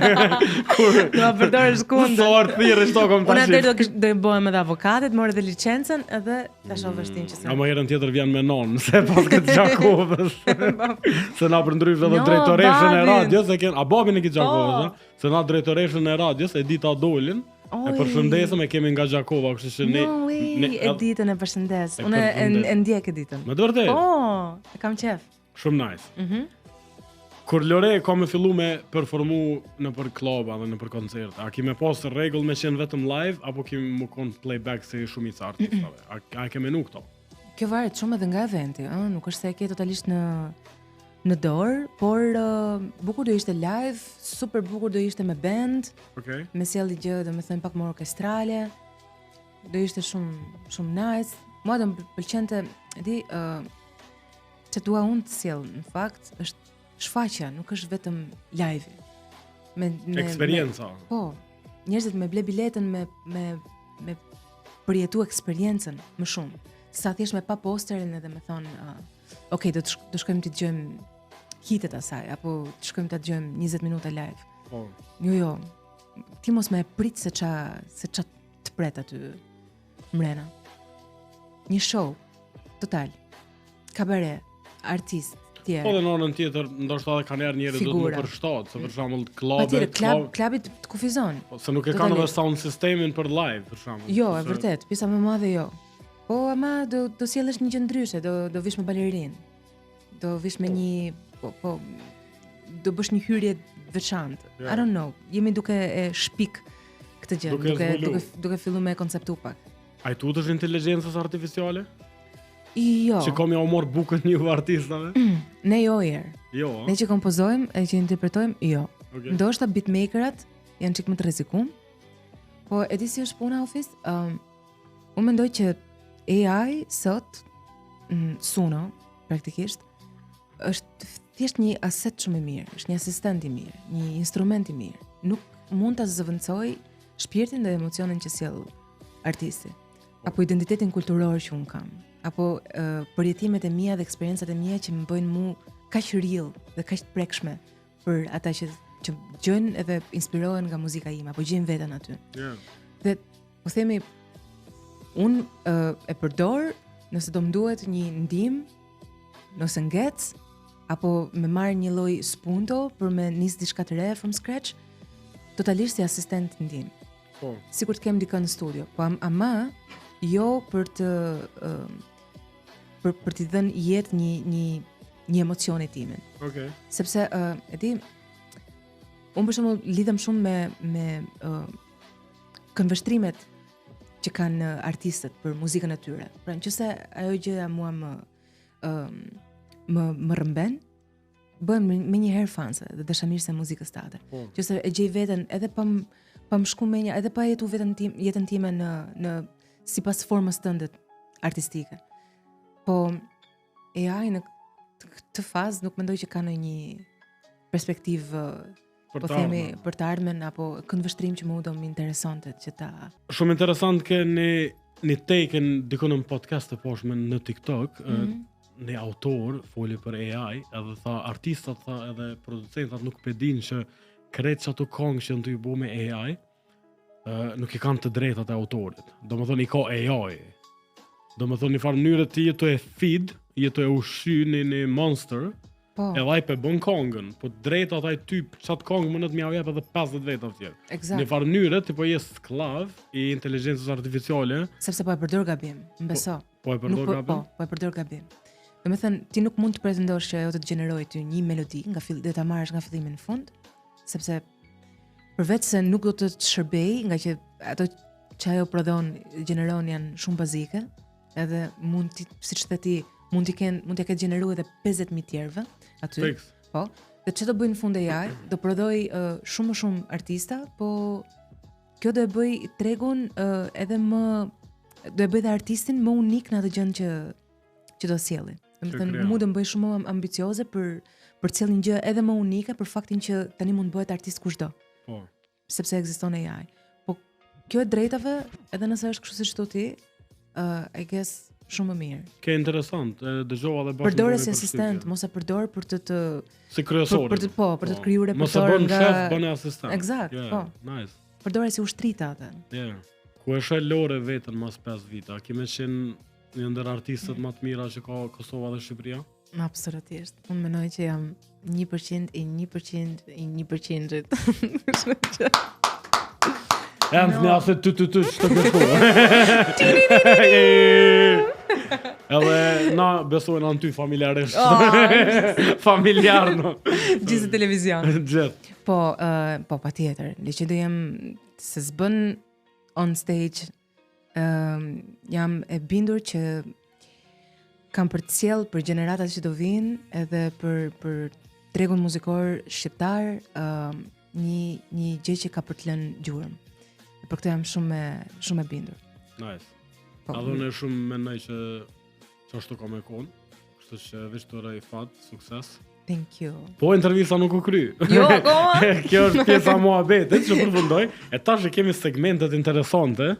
Do a përdojë shkundë. Sort thirë, qëto kom të shqip. Unë atër do i bëhem edhe avokatet, morë edhe licencen, edhe ta shoh vështin që se... A më herën tjetër vjen me nonë, se pas këtë Gjakovës. Se na përndrysh edhe drejtoreshën e radios, a babin e këtë Gjakovës, se na drejtoreshën e radios, Edita Dolin, e përshëndesëm e kemi nga Gjakova, kështë që ne... Editën e përshëndes, unë e ndjek Editën. Me dërte? Po, e kam qef. Shumë nice. Kur Lore ka me fillu me performu në për klaba dhe në për koncert, a ki me pas regull me qenë vetëm live, apo ki më konë playback si shumic artistave? A ke menu këto? Kjo varet shumë edhe nga eventi, nuk është se e ke totalisht në dorë, por bukur do ishte live, super bukur do ishte me band, me sjellje gjë, do me thënë pak më orkestrale, do ishte shumë nice. Mua do më pëlqente, që dua unë të sjell, në fakt, është shfaqja, nuk është vetëm live. Eksperienca. Po, njerëzit me ble biletën me përjetu eksperiencën më shumë. Sa thjesht me pa posterin edhe me thonë, ok, do shkojmë të dëgjojmë hitet asaj, apo të shkojmë të dëgjojmë 20 minuta live. Po. Jo, ti mos me prit se qa të pret aty mrena. Një show, total, kabare, artist, tjerë. Po dhe në orën tjetër, ndoshta edhe kanë erë njerëz do të më përshtatë, se për shembull klabit të kufizon. Se nuk e kanë edhe sound systemin për live, për shembull. Jo, e vërtet, pjesa më madhe jo. Po ama do sjellësh një gjë ndryshe, do vish me balerinë. do vish me një po do bësh një hyrje veçantë. Yeah. I don't know. Jemi duke e shpik këtë gjë, duke fillu me konceptu pak. A i tutësh inteligjencës artificiale? Jo. Që kom ja u mor bukën një artistave? Ne jo erë. Jo, Ne që kompozojmë e që interpretojmë, jo. Okay. Ndoshta beatmakerat janë çik më të rrezikum. Po e di si është puna Office? Unë mendoj që AI sot Suno praktikisht është thjesht një aset shumë i mirë, është një asistent i mirë, një instrument i mirë. Nuk mund ta zëvendësoj shpirtin dhe emocionin që sjell artisti, apo identitetin kulturor që un kam, apo përjetimet e mia dhe eksperiencat e mia që më bëjnë mu kaq real dhe kaq të prekshme për ata që gjojnë edhe inspirohen nga muzika ime, apo gjejnë veten aty. Yeah. Dhe po themi un e përdor nëse do më duhet një ndihmë, nëse ngec, apo me marrë një lloj spunto për me nis diçka të re from scratch, totalisht si asistent ndihmë. Po. Sikur të kem dikën në studio, po ama jo për të për t'i dhënë jetë një emocioni timin. Okay. Sepse e di, unë për shembull lidhem shumë me këndvështrimet që kanë artistët për muzikën e tyre. Pra nëse ajo gjëja mua më rëmben, bën me një herë fanse dhe dashamirëse e muzikës tate. Nëse e gjej veten edhe pa më shku menja, edhe pa jetu jetën time në sipas formës tënde artistike. Po AI në këtë fazë nuk mendoj që ka ndonjë perspektivë po themi për të ardhmen apo këndvështrim që mua do më interesonte që ta. Shumë interesant ke një take dikon në podcast të poshtme në TikTok, një autor foli për AI, edhe tha artistat tha edhe producentat nuk pedin që kretë që ato kongë që në të i bu me AI, nuk i kanë të drejtat e autorit. Do më thonë i ka AI. Do më thonë një farë mënyrë ti jetu e feed, jetu e ushqy një monster, edhe ai pe bën kongën, po drejtat ai typ çat kongë më në të mjau jep edhe 50 veta tjerë. Eksakt. Në farë mënyrë ti po je sklav i inteligjencës artificiale. Sepse po e përdor gabim, mbeso. Po e përdor gabim. Po e përdor gabim. Domethënë ti nuk mund të pretendosh që ajo të gjenerojë ty një melodi nga dhe ta marrësh nga fillimi në fund, sepse përveç se nuk do të shërbej, nga që ato që ajo gjeneron janë shumë bazike, edhe mund ti, siç the ti, mund të ketë gjeneruar edhe 50.000 tjerëve aty. Fix. Po. Dhe çfarë do bëjnë në fund AI? Do prodhoj shumë më shumë artista, po kjo do e bëj tregun edhe më do e bëj dhe artistin më unik në atë gjën që do sjellin. Domethënë mu do më bëj shumë më ambicioze për të sjellë një gjë edhe më unike për faktin që tani mund bëhet artist kushdo. Po. Sepse ekziston AI. Po kjo e drejtave, edhe nëse është kështu siç thua ti, I guess shumë më mirë. Ke interesant, dëgjova edhe bashkë. Përdore si asistent, mos e përdor për të si kryesor. Për të krijuar repertor. Mos e bën shef, bën asistent. Eksakt, po. Nice. Përdore si ushtrita atë. Yeah. Ku e shë Lore vetën mas 5 vita, kime qenë një ndër artistët më të mira që ka Kosova dhe Shqipëria? Absolutisht. Unë mendoj që jam 1% i 1% i 1%-it. Jam të një asë të shtë kërku. Edhe na besojnë anë ty familjarisht. Familjar, no. Gjithë televizion. Gjithë. Po patjetër. Le që do jem se s'bën on stage, jam e bindur që kam për të sjell për gjeneratat që do vinë edhe për tregun muzikor shqiptar një gjë që ka për të lënë gjurmë. Për këtë jam shumë e bindur. Nice. Adhone shumë mendoj që ashtu ka me konë, kështu që veç të rej fat, sukses. Thank you. Po intervista nuk u kry. Jo, koma. Kjo është pjesa muhabetit që përfundoj. E tash që kemi segmentet interesante.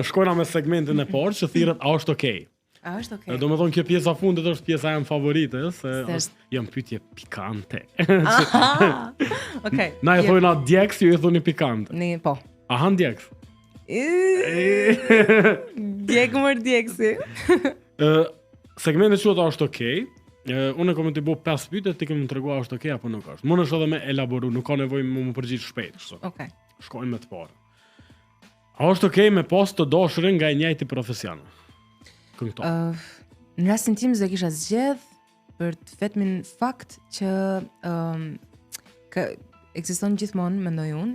Shkojna me segmentin e parë që thirret a është okay. A është okay. Do më thonë kjo pjesa fundit është pjesa jam favorite, se jam pyetje pikante. Okej. Na e thojna djeks, ju e thoni pikante. Po. A han djeks? Djek mër djeksi. Segmentet që ta është okay. Unë kam të bëj 5 pyetje, ti kemë treguar a është okay apo nuk është. Mund është edhe me elaboru, nuk ka nevojë më përgjigj shpejt kështu. Okej. Shkojmë me të parë. A është okay me pas të dashurën nga i njëjti profesion? Këngëtar. Në rastin tim s'do kisha zgjedh për të vetmin fakt që ekziston gjithmonë, mendoj unë,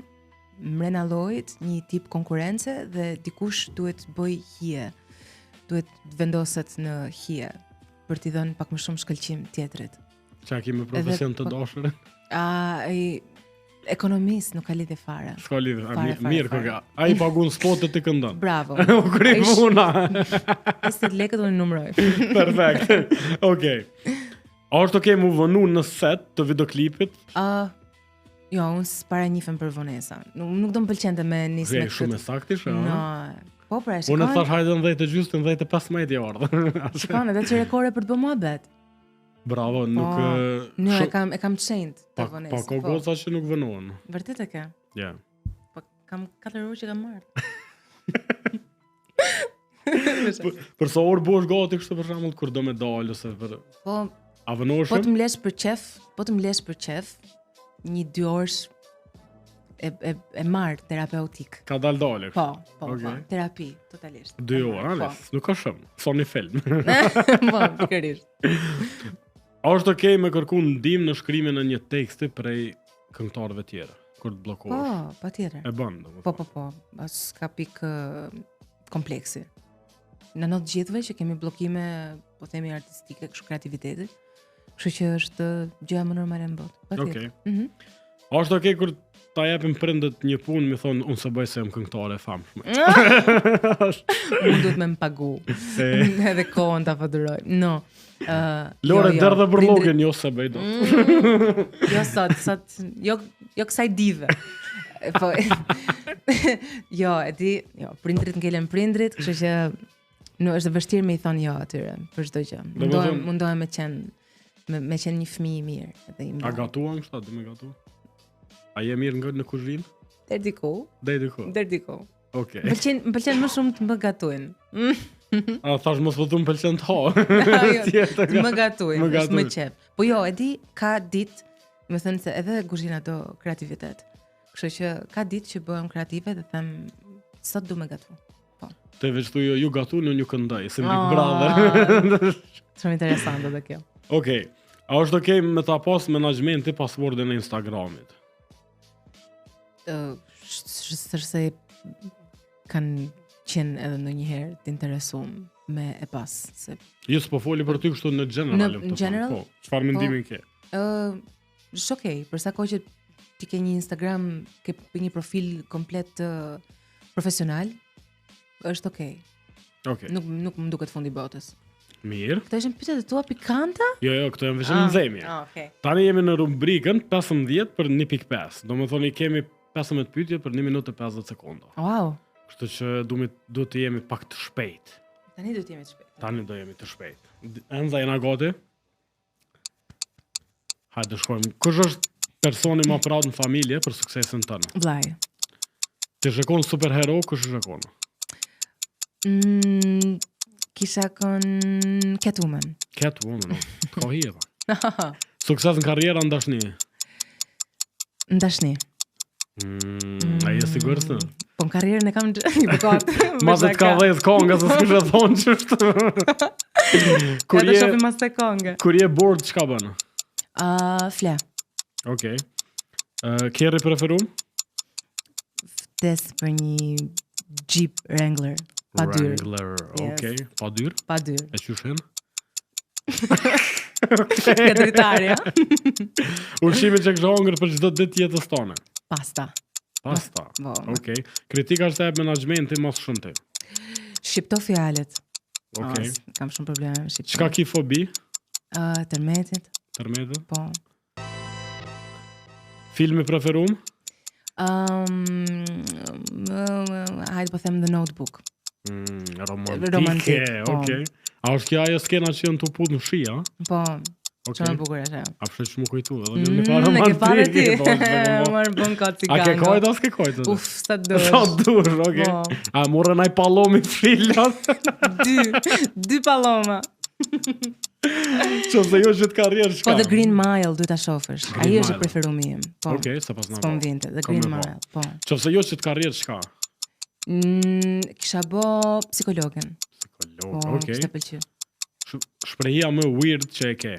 mrena llojit një tip konkurrence dhe dikush duhet bëj hije. Duhet vendoset në hije për t'i dhënë pak më shumë shkëlqim tjetrit. Qa ki me profesion të dashur? Ekonomist nuk ka lidhje fare. S'ka lidhje. Mirë, Mirë, ai pagun spotet të këndon. Bravo. U kri puna. 50 lekët unë numëroj. Perfekt. Okej. A është okej mu vënu në set të videoklipit? Jo, unë s'para njifem për vonesa. Nuk do më pëlqente me nisë me Shumë e saktish, No, po pra, shikon. Unë thash hajde në 10 gjysmë, në 15 i ardhë. Shikon, edhe që rekore për të bë muhabet. Bravo, nuk... Jo, e kam të shenjt të vonesë. Pa ko goca që nuk vënohen. Vërtet e ke? Ja. Po kam 4 orë që kam marrë. Për sa orë bosh gati kështë për shembull kur do me dalë ose për... Po, a vënoshëm? Po të mblesh për qef, 1-2 orësh e marr terapeutik. Ka dalë. Po, terapi, totalisht. 2 orë, nuk ka shumë. Sa një film. Po, pikërisht. A është okej me kërku ndihmë në shkrimin e një teksti prej këngëtarëve tjerë, kur të bllokohesh? Po, patjetër. E bën, domethënë. Po. As ka pikë kompleksi. Në të gjithëve që kemi bllokime, po themi artistike, kështu kreativiteti. Kështu që është gjëja më normale në botë. Patjetër. Okej. A është okej kur ta japim prindët një punë, mi thonë unë se bëj se jam këngëtare e famshme. Unë duhet me më pagu. Edhe kohën ta faturoj. No. Lore derdhe për llogën, jo se bëj dot. Jo sot, jo kësaj dive. Po. Jo, prindrit ngelen prindrit, kështu që nuk është vështirë me i thonë jo atyre për çdo gjë. Mundohem me qenë një fëmijë i mirë. A gatuan kështu, do me gatu? A je mirë nga në kuzhinë? Deri diku. Okej. Më pëlqen më shumë të më gatuajnë. A thash mos vëtu më pëlqen të ha. Të më gatuajnë, është më qef. Po jo, e di, ka ditë, më thënë se edhe kuzhina do kreativitet. Kështu që ka ditë që bëhem kreative dhe them sot du me gatu. Po. Te veç tu ju gatu në një këndaj, se Big Brother. Shumë interesante dhe kjo. Okej. A është okej me ta pas menaxhmenti passwordin e Instagramit? Sërse kanë qenë edhe ndonjëherë të interesuar me e pas se Jo s'po foli për ty kështu në general. Në general? Po, çfarë mendimi ke? Është okej, për sa kohë që ti ke një Instagram, ke një profil komplet profesional, është okej. Okej. Nuk më duket fundi botës. Mirë. Këto ishin pyetjet e tua pikante? Jo, këto janë vetëm nxemje. Okej. Tani jemi në rubrikën 15 për 1.5. Domethënë kemi 15 pyetje për 1 minutë e 50 sekonda. Wow. Kështu që duhet të jemi pak të shpejt. Tani do të jemi të shpejt. Tani do jemi të shpejt. Enza jena gati? Hajde shkojmë. Kush është personi më pranë në familje për suksesin tënd? Vllai. Ti shikon superhero, kush shikon? Kisha kon Catwoman. Catwoman, ka hira. Sukses në karriera, në dashni? Në dashni. A je sigur se? Po në karrierën e kam një bëkat. Mazet ka 10 konga, se s'kisha thonë qështë. Ka të shofim mas të konga. Kur je bored, çka bën? Fle. Okej. Kjerri preferum? Vdes për një Jeep Wrangler. Pa dyr. Wrangler, okej. Pa dyr? Pa dyr. E qyshen? Ka dritarja. Ushqime që kështë hongër për çdo ditë jetës tone? Pasta. Okej. Kritika është e menaxhmenti mas shumë ti? Shqipto fjalet. Okej. Kam shumë probleme me shqipto. Çka ki fobi? Tërmetit. Tërmetit? Po. Filmi preferum? Hajde po them The Notebook. Romantike, okej. A është kjo ajo skena që janë të put në shi, a? Po. Çfarë bukur është ajo. A pse më kujtu edhe një farë romantike. Ne ke parë ti. Marr bon kot cigan. A ke kojt as ke kojt? Uf, sa dur. Sa dur, okej. A morën ai pallomi filat? Dy palloma. Ço se jo që të karrierë shka. Po The Green Mile duhet ta shohësh. Ai është preferumi im. Po. Okej, sa pas na. Po vinte The Green Mile, po. Ço se jo që të karrierë shka. Kisha bë psikologen. Psikolog, okej. Kishte pëlqyer. Shprehja më weird që e ke.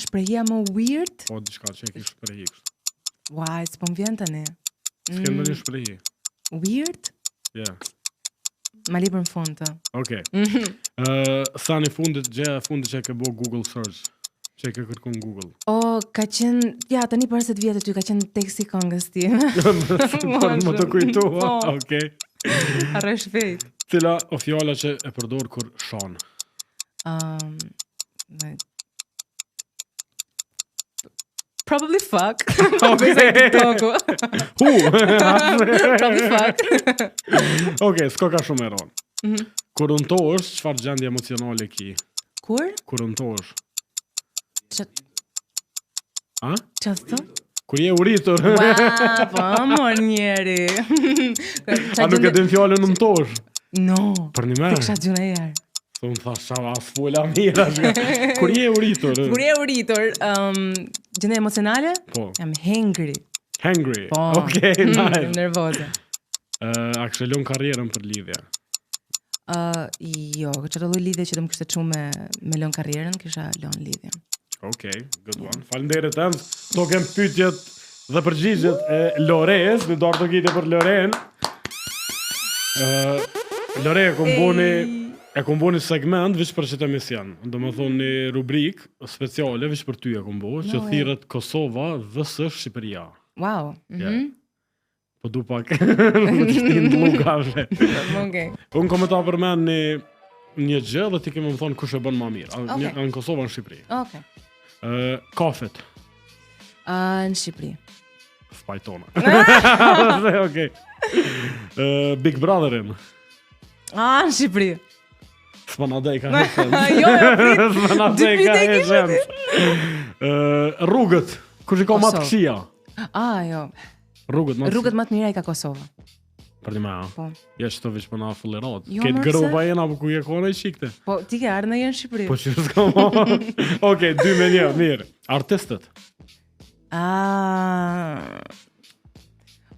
Shprehja më weird? Po, diçka që e ke shprehi kështu. Waj, s'po më vjen tani. S'ke ndonjë shprehi. Weird? Yeah. Ma li për në fund të. Okej. Sa në fundit, gjëja e fundit që e ke bo Google search. Që e ke kërkun Google. O, ka qenë, ja, tani për 10 vjetë ty, ka qenë teksti këngës tim. Por më të kujtua. Po. Okej. Arre shpejt. Cila o fjala që e përdor kur shon? Probably fuck. TikTok-u. Probably fuck. Okej, s'ko ka shumë e ronë. Kur untohesh, çfarë gjendje emocionale ki? Kur? Kur untohesh. Që A? të thë? Kur je uritur. Ua, po, mor njeri. A nuk e din fjallën untohesh? No. Për një me? Të kësha gjuna e jarë. Se unë thash qa as fulla mira. Kur je uritur. Kur je uritur, gjëne emocionale? Po. Jam hangry. Hangry. Po. Okej, nice. Nervoze. A kështë lën karrierën për lidhja? Jo, qëtë lloj lidhje që të më kështë që me lën karrierën, kisha lën lidhjen. Okej, good one. Faleminderit Enz. To kem pyetjet dhe përgjigjet e Lores, në dorë të gjite për Loren. Lore, e kom bo një segment vish për qëtë emision. Do më thonë një rubrik speciale vish për ty e kom bo, që thirët Kosova vs Shqipëria. Wow. Po du pak shtin lugave. Okej. Unë kom e ta përmen një gjë dhe ti kemi më thonë kush e bën ma mirë. Në Kosova, në Shqipëri. Okej. Kafet. Në Shqipëri. Spajtona. Okej. Big Brotherin. Në Shqipëri. Spanadej ka heshen. Jo, prit. Spanadej ka heshen. Rrugët. Kush i ka ma të këshia? Jo. Rrugët më të mira i ka Kosova. Për një me, a? Po. Ja që të vish për na fullerat. Jo, Ketë mërse. grova jena, po ku je kone i shikte. Po, ti ke ardhë në jenë Shqipëri. Po që s'ka ma. Okej, 2-1, mirë. Artistët.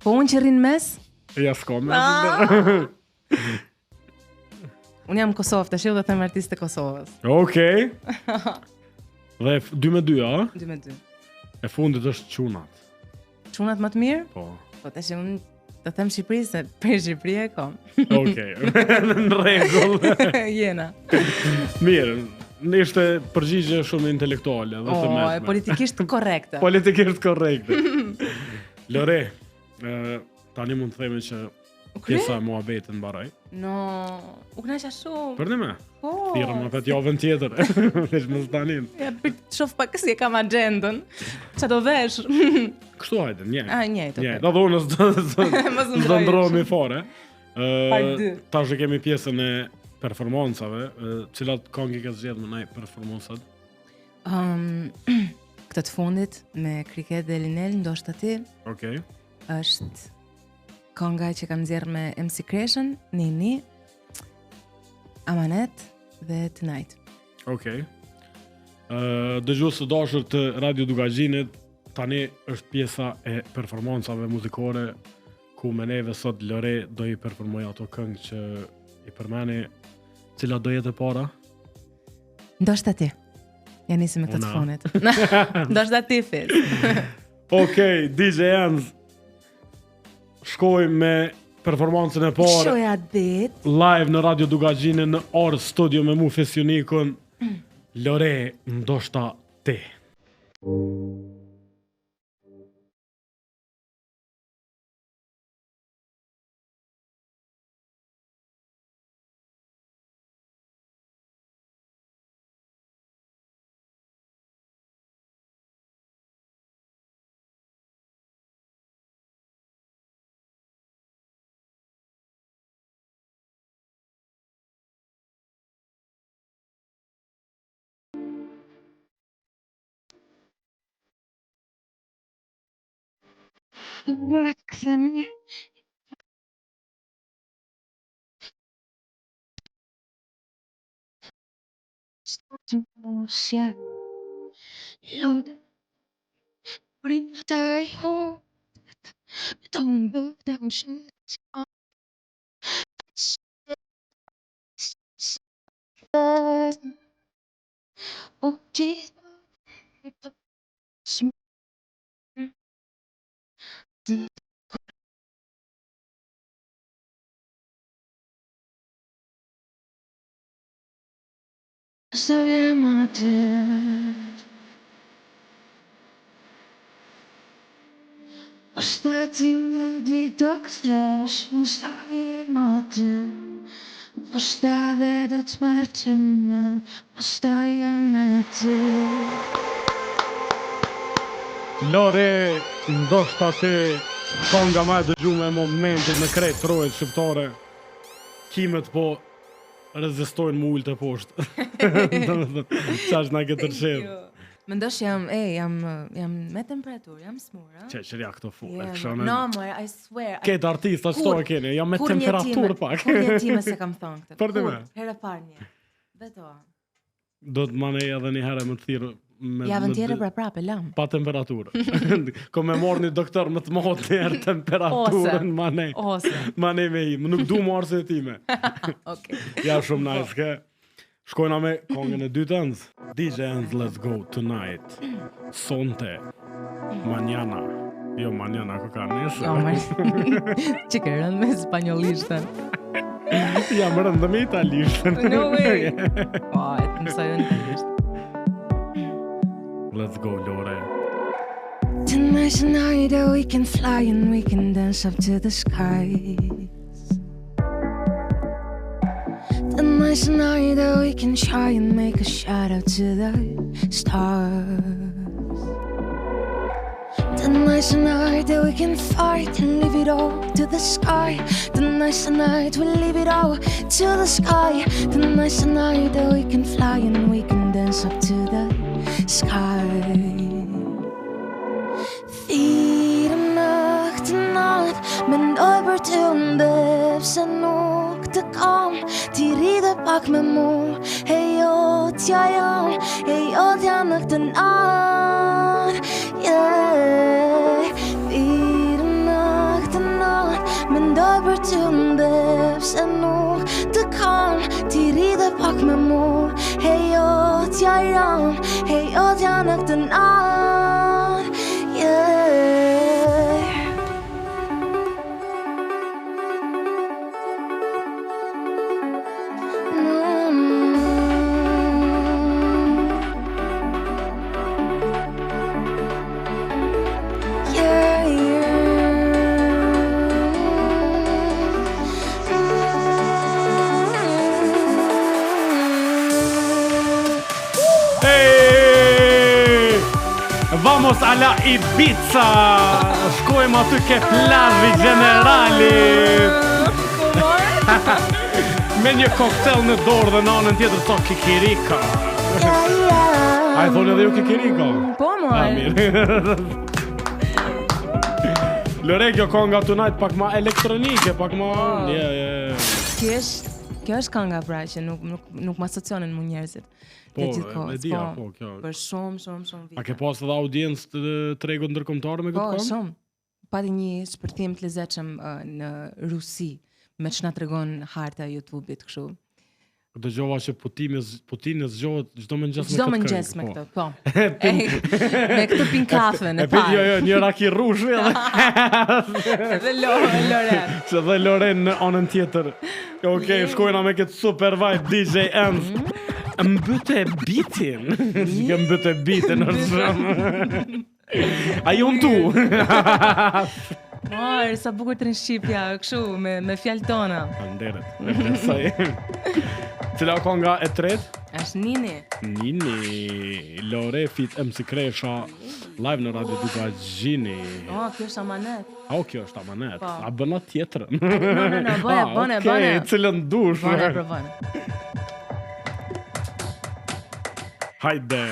Po unë që rinë mes? Ja s'ka me. Unë jam Kosovë, të shilë dhe them artist të Kosovës. Okej. Dhe 2-2, a? 2-2. E fundit është qunat. Qunat më të mirë? Po. Po të që unë të them Shqipëri se për Shqipëri e kom. Okej. Në regull. Jena. Mirë. Në ishte përgjigje shumë intelektuale dhe të mesme. Politikisht korrekte. Politikisht korrekte. Lore, tani mund të themi që pjesa e muhabetin mbaroj. No, u knaqja shumë. Për një me? Po. Thira më pet javën tjetër. Vesh më stanin. Ja, për të shof pak si e kam agendën. Qa do vesh? Kështu hajde, njejt. Njejt, okej. Njejt, edhe unë s'do ndrohemi fare. Part 2. Tash e kemi pjesën e performancave, cilat këngë ke zgjedhur më nej performancat? Këtë të fundit me Kriket dhe Linel, ndoshta ti, Okej. është kënga që kam nxjerrë me MC Creation, Nini, Amanet dhe Tonight. Okej. Dëgjues të dashur të Radio Dugaxhinit, tani është pjesa e performancave muzikore ku me neve sot Lore do i performoj ato këngë që i përmeni. Cila do jetë e para? Ndoshta ti. Ja nisi me këtë të fundit. Ndoshta ti fis. Okej, DJ Enz. Shkoj me performancën e parë Shoja dit. live në Radio Dugaxhinin në Orë Studio me mu Fesionikun. Lore, ndoshta ti. Lore, ndoshta ti konga ma e dëgjume momentin në krejt trojët shqiptare. Kimet po rezistojnë mu ullë të poshtë. Qash na këtë tërshirë. Mendosh jam me temperaturë, jam smur, a? Qeqërja këto full, e Jam- këshone. No, more, I swear. Ketë artista qëto e keni, jam me Kur një temperaturë time- pak. Kur një time se kam thonë këtë. Për të Kur? me. Herë parë një. Dhe to. Do të manej edhe një herë më të thirë. Javën tjetër pra prapë, lam. Pa temperaturë. Ko me morë një doktor më të motë një herë temperaturën, manej. Ose. Manej me im, nuk du morë se time. Okej. Ja shumë nice, ke. Shkojna me kongën e dytë ëndë. DJ ëndë, let's go tonight. Sonte. Manjana. Jo, manjana ko ka nesë. Jo, marë. Që ke rënë me spanjolishtë. Jam rëndë me italishtën. No way. Po, e të mësoj në italisht. Let's go, Lore. Tonight's the night that we can fly and we can dance up to the skies. Tonight's the night that we can try and make a shout out to the stars. Tonight's the night that we can fight and leave it all to the sky. Tonight's the night we leave it all to the sky. Tonight's the night that we can fly and we can dance up to the sky. Thirë naktë natë mendoj për ty ndër pse nuk të kam. Ti rridhe pak me mu, e jo t'ja jam, e jo t'ja në këtë natë. Yeah. Thirë naktë natë mendoj për ty ndër pse nuk të kam. Ti rridhe pak me mu, e jo t'ja jam, e jo t'ja në këtë natë. Yeah. Yeah, Hey! Vamos a la Ibiza! Shkojmë aty ke plazhi Generalit! Me një koktel në dorë dhe në anën tjetër to kikirika. A i thonë edhe ju kikirika? Po, A, more. mirë. Lore, kjo konga tonight pak ma elektronike, pak ma... Yeah. Kjo është kënga pra që nuk më asocianin mu njerëzit. Po, Të gjithë kohës, e dia, po, kjo. Për shumë vite. A ke pas edhe audiencë të tregut ndërkombëtar me Po, këtë këngë? shumë. Pati një shpërthim të lezetshëm në Rusi, me që na tregon harta e YouTube-it kështu. Dëgjova që Putini zgjohet çdo mëngjes me Çdo këtë mëngjes këngë, me po. këtë, po. Me këtë pin kafe në E pi parë. jo, një raki rrushi edhe Dhe Loren. që dhe Loren në anën tjetër. Okej, shkojna me këtë super vibe DJ Ems. Mbyte bitin. Që mbyte bitin është shumë. A ju tu? Marë, sa bukur të në Shqipja, kështu, me fjallë tona. Nderet, e plesaj. Cila konga e tretë? Është Nini. Nini, Lore fit MC Kresha, live në Radio Duka Gjini. O, kjo është amanet. A, kjo është amanet, Po. a bëna tjetrën. No, bëne. Okej, cilën dush. Bëne, provon. Hajde.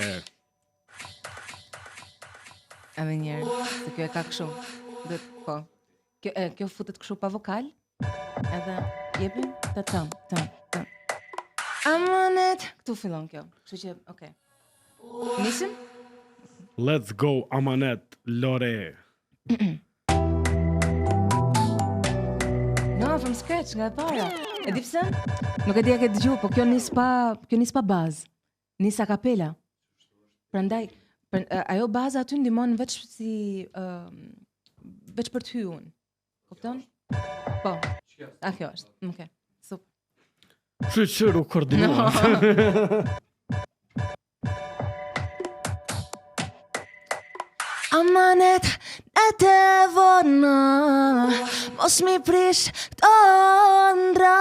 Edhe njerë, se kjo e ka kështu. Dhe, po. Kjo futet kështu pa vokal. Edhe, jepim, të tëm. Amanet. Këtu fillon kjo. Kështu që, okej. Nisim? Let's go, amanet, Lore. No, from scratch, nga e para. E di pse? Nuk e di a ke dëgju, po kjo nis pa bazë. Nis a kapela. Prandaj ajo baza aty ndihmon veç si veç për të hyrë unë. Kupton? Po. A kjo është. Okej. Super. Qyru koordinuar. Amanet e të vona, mos mi prish këto ndra.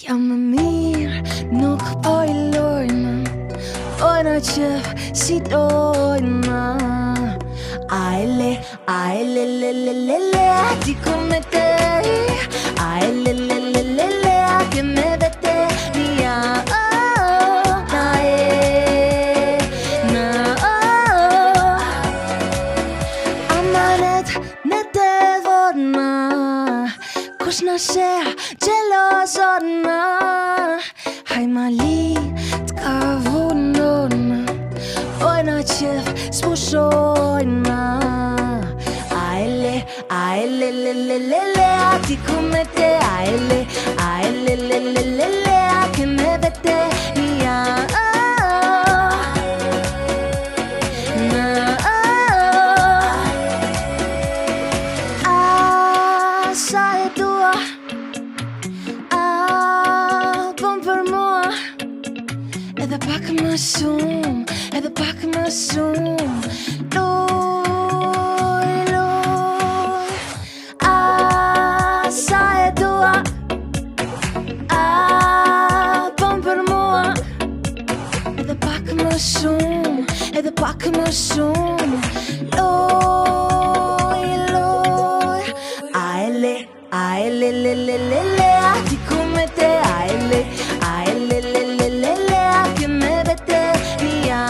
Jam më mirë, nuk po i lojna, ojna qef si dojna. Aile, ti ku me te, aile, ke me vete, mia. Kush na sheh gjelozona, haj mali t'ka vunona, ojna qef s'pushojna. Aile, ti ku me te, aile, ke me vete, mia. Edhe pak më shumë loj sa e dua bëm për mua edhe pak më shumë loj aile ti ku me te aile ke me vete mia.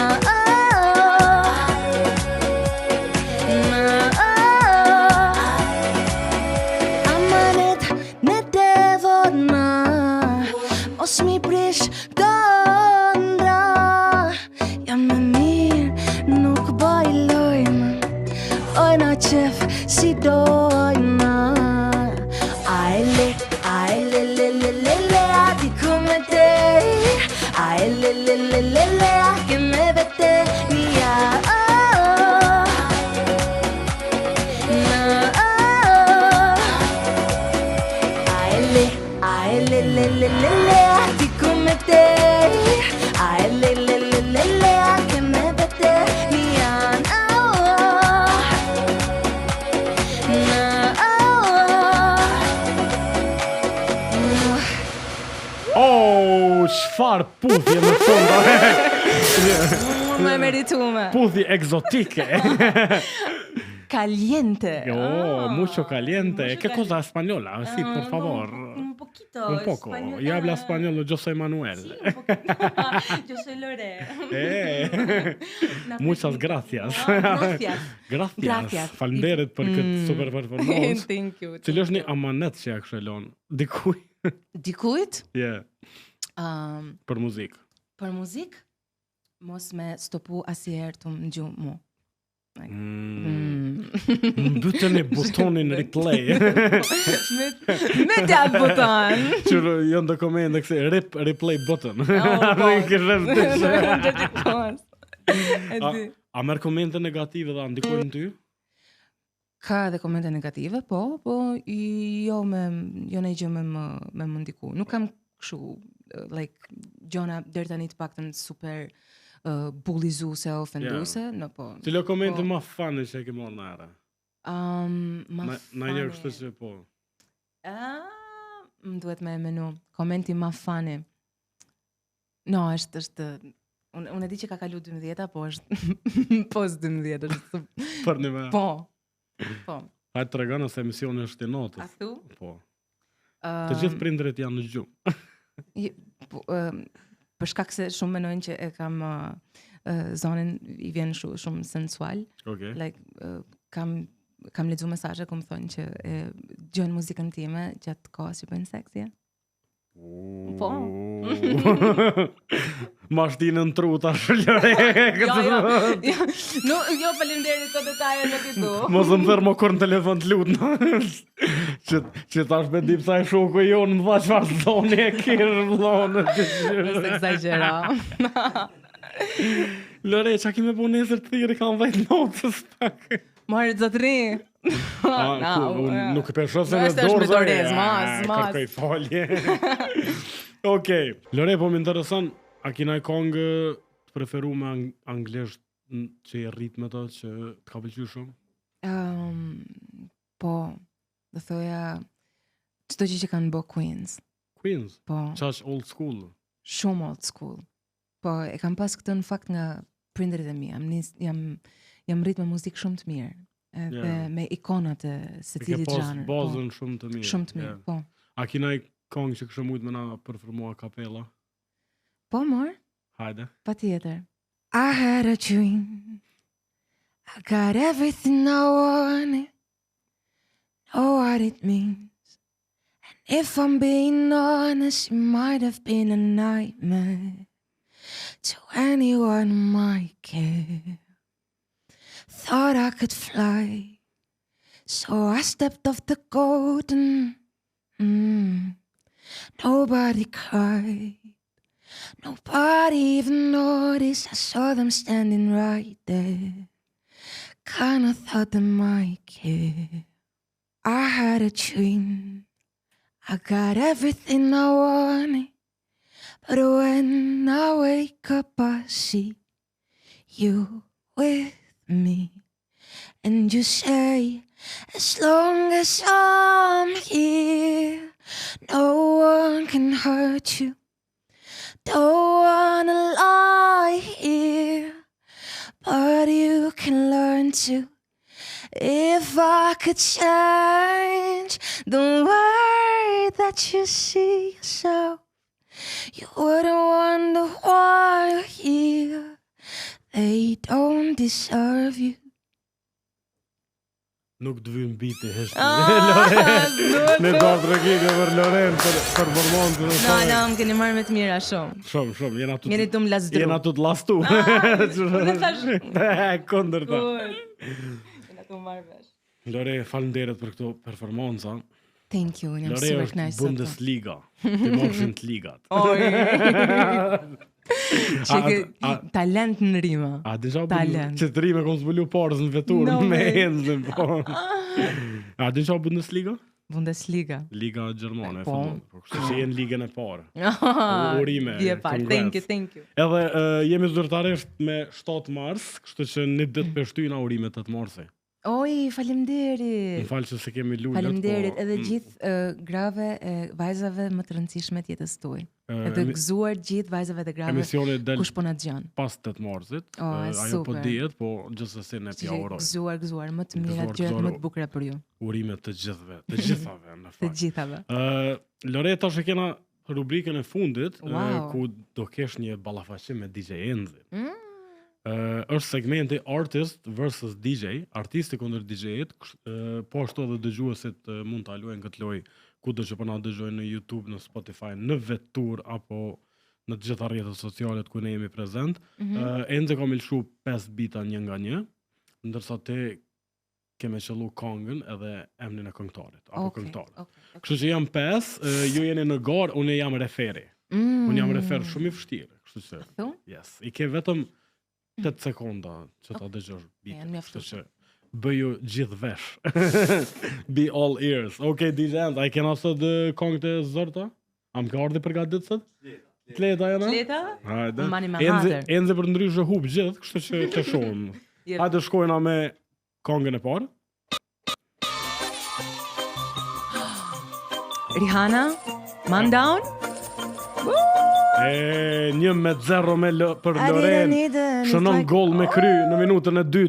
Amanet ne devona, mos mi prish dëndra. Jam më mirë, nuk bëj lojna, ojna qef si dojna. Aile, ti ku me te, aile, ke me vete mia. Aile, ti ku me te, aile, ke me vete mia. Oh, çfarë puthje më funda. Më meritume. Puthje egzotike. Caliente. Mucho caliente. ¿Qué cosa española? Sí, por favor. Un poquito. Un poco. Yo hablo español, yo soy Manuel. Sí, un poquito. Yo soy Lore. Muchas gracias. Gracias. Faleminderit për këtë super performancë. Thank you. Cili është një amanet që ja kështë lon dikuj? Dikujt? Yeah. Për muzikë. Për muzikë, mos me stopu asnjëherë të më gjumë mu. Mbyteni butonin replay. Me të atë buton. Që janë dokumente kësi replay button. A merr komente negative dhe ndikojnë në ty? Ka edhe komente negative, po jo në gjë me më ndiku. Nuk kam kështu like gjona deri tani të paktën super bullizuse, ofenduse, no po. Cilo komente ma funny që e ke marrë në era? Ma Na njërë kështu që po. Më duhet me menu. Komenti ma funny. No, është unë e di që ka kalu 12, po është pos 12, është Për një me. po. Hajtë të regana se emisioni është i natës. A thu? Po. Të gjithë prindrit janë në gjumë. Për shkak se shumë menojnë që e kam zonin i vjen shumë sensual. Okay. Like kam lexuar mesazhe ku më thonë që dëgjojnë muzikën time gjatë kohës që bëjnë seksi. Po. Ma shtinën tru tash Lore. Jo, faleminderit këto detaje nuk i du. Mos më thërë më kur në telefon të lutna. Që tash me dip sa e shoku jonë më dha çfarë zoni e kërë vlonë. Nëse exagera. Lore, qa kime po nesër të thiri kam vajt notës pak. Marë zotëri. Nuk e pesho se Nuk në është me dorë. dorez, mas. Kërkoj falje. Okej. Lore, po më intereson, a kina i kongë të preferu me anglisht që i rrit me të që të ka pëlqy shumë? Po, dhe thoja, çdo gjë që kanë bë Queens. Queens? Po, Qash old school? shumë old school. Po, e kam pas këtë në fakt nga prindërit e mi. Jam rrit me muzikë shumë të mirë. Edhe me ikonat e secilit zhanër. Ke pas bazën shumë të mirë. Shumë të mirë, po. A kina i kongë që kështë mujtë me na përformua kapela? Po, mor? Hajde. Patjetër. I had a dream. I got everything I wanted. Know what it means. And if I'm being honest, it might have been a nightmare to anyone who might care. Thought I could fly, so I stepped off the golden. Nobody cried. Nobody even noticed. I saw them standing right there. Kinda thought they might care. I had a dream. I got everything I wanted. But when I wake up, I see you with me. And you say, as long as I'm here, no one can hurt you. Don't wanna lie here, but you can learn to. If I could change the way that you see yourself, you wouldn't wonder why you're here. They don't deserve you. Nuk të vynë biti heshtë. Në do të rëgjike për Loren, për performansën. No, më keni marrë me të mira shumë. Shumë, jena të më lasdru. Jena të të lastu. Në thash. Kondër ta. Jena të më marrë vesh. Lore, falenderët për këto performanca. Thank you, jam Lore super është knajtë. Bundesliga. Të morshin të ligat. Talent në rima. A disha Talent. që të rime kom zbulu parës në vetur No me way. enzën. A disha Bundesliga? Bundesliga. Liga Gjermane. Po. Kështë që jenë ligën e parë. Urime. Vje parë, thank you. Edhe jemi zyrtarisht me 7 mars, kështu që një ditë peshtyna urimet 8 marsi. Oj, faleminderit. Më falë që se kemi lullet. Faleminderit edhe gjithë grave e vajzave më të rëndësishme të jetës tuaj. Edhe gëzuar gjithë vajzave dhe grave emisioni del kush po na dëgjon. pas 8 marsit. Ajo Ajo po dihet, po gjithsesi ne t'ja uroj. Gëzuar, më të mira, gjërat më të bukura për ju. Urimet të gjithëve, të gjithave në Të fakt. gjithave. Loreta që kena rubrikën e fundit, Wow. ku do kesh një ballafaqim me DJ Enzi. Është segmenti artist versus DJ, artisti kundër DJ-it, po ashtu edhe dëgjuesit mund ta luajnë këtë lojë kudo që po na dëgjojnë në YouTube, në Spotify, në vetur apo në të gjitha rrjetet sociale ku ne jemi prezent. Enzi ka milshu 5 bita një nga një, ndërsa te keme qëllu kongën edhe emrin e këngëtarit apo këngëtarit. Kështu që jam 5, ju jeni në garë, unë jam referi. Unë jam refer shumë i vështirë, kështu që. Thu? Yes, i ke vetëm 8 sekonda që ta dëgjosh Janë bitë. mjaftuar. Kështu që bëju gjithë vesh. Be all ears. Okay, DJ Enz, a i kena sot kongët e zërta? Am ka ardhi përgatitur sot? Tleta jena? Tleta? Hajde. Mani me hater. Enzi për ndryshe hub gjithë, kështu që të shohim. Hajde shkojna me kongën e parë. Rihanna, Man Down. 1-0 për Loren. Shënon gol me kry në minutën e 2.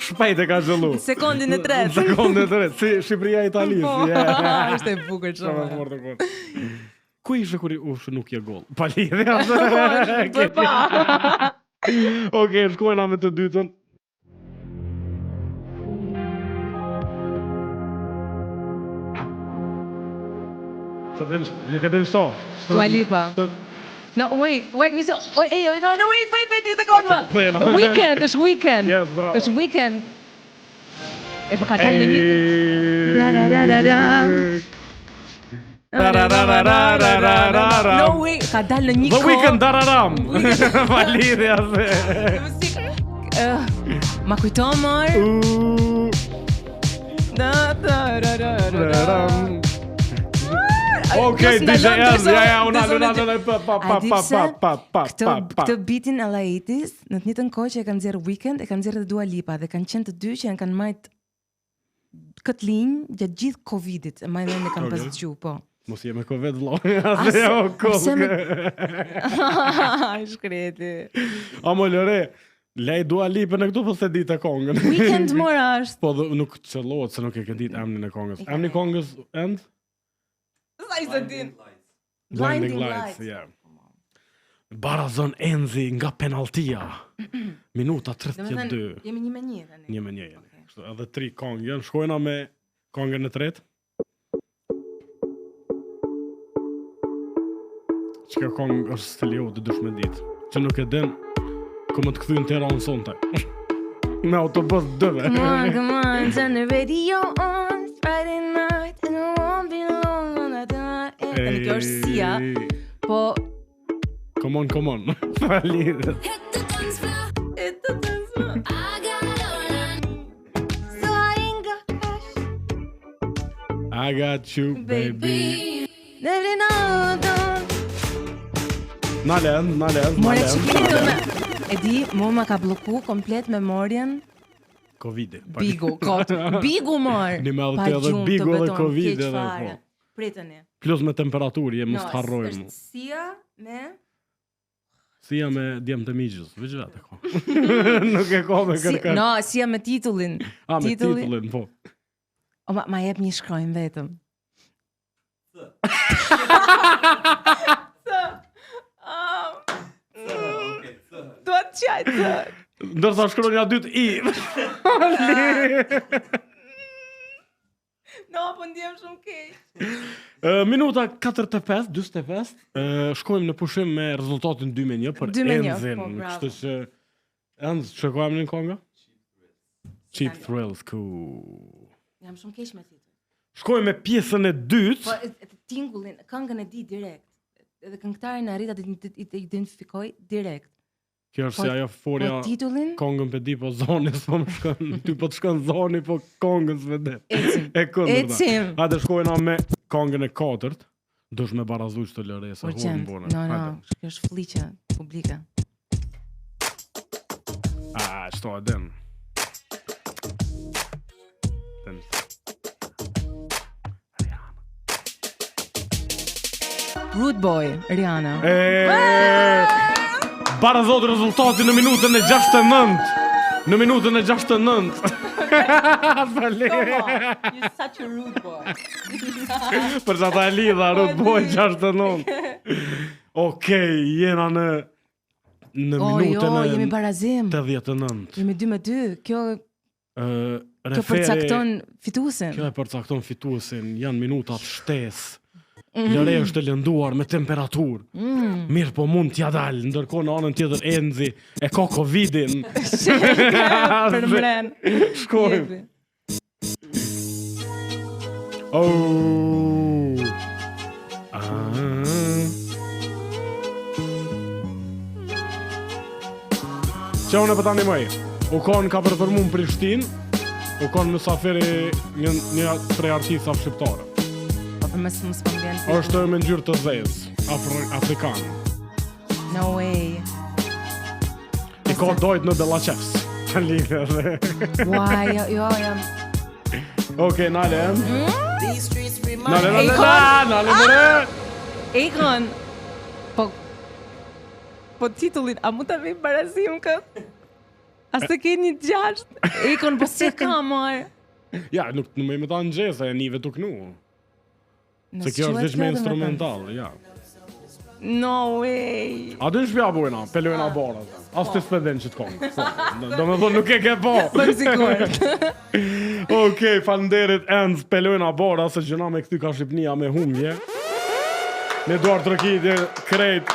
Shpejt e ka zhëllu. Sekondin e 3. Sekondin e 3. Si Shqipëria Italisë. Ishte e bukur shumë. Ku ishe kur nuk je gol? Pa lidhja. Okej, shkojna me të dytën. Dua Lipa. No, wait, you said, wait, it's the good one. Weekend, it's Weekend. Yes, bro. It's Weekend. E baka kalli. Da da da da da. No way, ka dalë në një The Weeknd dararam. Validja se. Ma kujto mor. Okej, DJ Enz, ja, una. Këtë bitin e Laitis, në të njëjtën kohë që e kanë nxjerrë Weeknd, e kanë nxjerrë Dua Lipa dhe kanë qenë të dy që janë kanë marrë këtë linjë gjatë gjithë Covidit, e më ne kanë pas dëgju, po. Mos jemi Covid vëlla. Asë jo kokë. Ai shkreti. Amo lëre. Lej Dua Lipa në këtu po se ditë kongën. Weeknd mora është. Po nuk çellohet se nuk e ke ditë emrin e kongës. Emri i kongës End? Sa i se din. Blinding Lights, yeah. Barazon Enzi nga penaltia. Minuta 32. Jemi 1-1 tani. 1-1 jemi. Kështu edhe 3 kongë janë. Shkojna me kongën e tretë. Çka kongë është stelio të dush me ditë. Që nuk e den ku më të kthyn Tiranë sonte. Me autobus dëve. Come on, turn the radio on. It's Friday night and it won't be long when I die. Tani kjo është Sia, po Come on. Falidhe. Hit the dance floor. I got all so I ain't got cash. I got you, baby. Never know, don't. Nalen. more çikimi me. E di, ma ka blloku komplet memorien. Covidi. Bigu, Bigu mor. Një me edhe Bigu edhe Covid edhe po. Priteni. Plus me temperaturë, mos të harrojmë. Është Sia me Sia me djem të migjës, veç vetë ko. Nuk e ko me kërkën. No, Sia me titullin. Me titullin, po. O, ma jep një shkronjë vetëm. Duat qajtë. Ndërsa shkronja dytë I. No, po ndjem shumë keq. Minuta 45, shkojmë në pushim me rezultatin 2-1 për 2-1, Enzin. po, bravo. Kështu që Enz, që ko emrin konga? Cheap Thrills, ku. Jam shumë keq me titull. Shkojmë me pjesën e dytë. Po tingullin, këngën e di direkt. Edhe këngëtarin arrita të identifikoj direkt. Kjo është si ajo forja Po titullin kongën pe di po zoni s'po më shkon. Ty po të shkon zoni po kongën s'vede. Ecim. E kundërta. Ecim. Hajde shkojna me kongën e katërt. Dush me barazuq të lëre se Urgent. humbon. No, kjo është fliqe publike. Shto e den. Rude Boy, Rihanna. Barazot rezultati në minutën e 69. Në minutën e 69. You're such a rude boy. Për që ata e lidha, Rude Boy 69. Okej, jena në minutën e jemi barazim. 89. Jemi 2-2. Kjo përcakton fituesin. Kjo e përcakton fituesin. Janë minutat shtesë. Lëre është e lënduar me temperaturë. Mirë po mund t'ja dalë. Ndërkohë në anën tjetër Enzi e ka Covidin. Për mren. Shkojmë. Që unë e për tani mëj. Ukon ka përformu në Prishtinë. Ukon mysafiri një prej artistave shqiptare. Është me ngjyrë të zezë, afrikan. No way. I ka dojt në Bellachefs. Ua, jo, jam. Okej, nale. Nale. Akon. Po titullin, a mu të vej barazim këtë? A se keni 6? Akon, po si ka marë? Ja, nuk me ta në gjese, e nive të knu. Se kjo është me instrumental, ja. No way. A dy shpja bujna, pelojna bara. As të speden që t'kongë. Do me thonë nuk e ke po. Për sikur. Okej, falenderit Enz, pelojna bara, se gjëna me këty ka Shqipnia me humje. Me duar të rëkitje, krejt,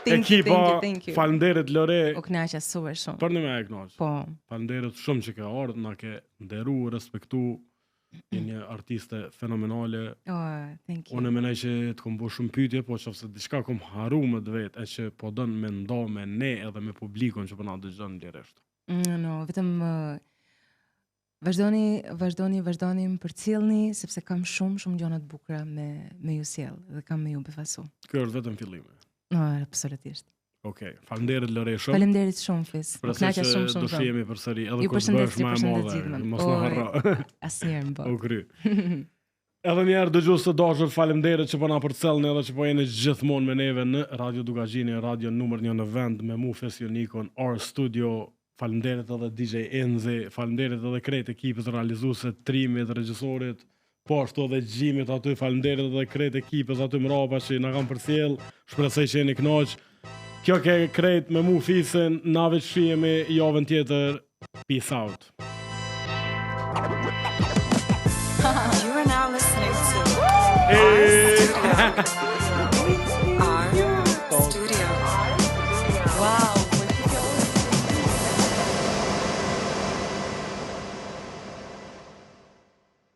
ekipa, falenderit Lore. O knaqja super shumë. Për në me e knaqë. Po. Falenderit shumë që ke ardhë, na ke nderu, respektu. Je një artiste fenomenale. Oh, thank you. Unë menoj që të kom bo shumë pyetje, po qofse diçka kom haru më të vetë, e që po don me ndo me ne edhe me publikun që po na dëgjon lirisht. No, vetëm vazhdoni më përcjellni sepse kam shumë gjëra të bukura me ju sjell dhe kam me ju befasu. Kjo është vetëm fillimi. No, absolutisht. Okej, faleminderit Loresha. Faleminderit shumë Fis. Kënaqja shumë. Do shihemi përsëri edhe kur të bësh më e madhe. Mos na harro. Asnjëherë më bë. O kry. Edhe njerë dëgjues të dashur, faleminderit që po na përcellni edhe që po jeni gjithmonë me neve në Radio Dugagjini, radio numër 1 në vend me mu Fesionikon, Art Studio. Faleminderit edhe DJ Enzi, faleminderit edhe krejt ekipës realizuese, trimit, regjisorit, po ashtu edhe gjimit aty, faleminderit edhe krejt ekipës aty mrapa që na kanë përcjell, shpresoj që jeni kënaq. Kjo ke krejt me mu Fisin, na veç shihemi javën tjetër. Peace out. You are now listening to Art Studio.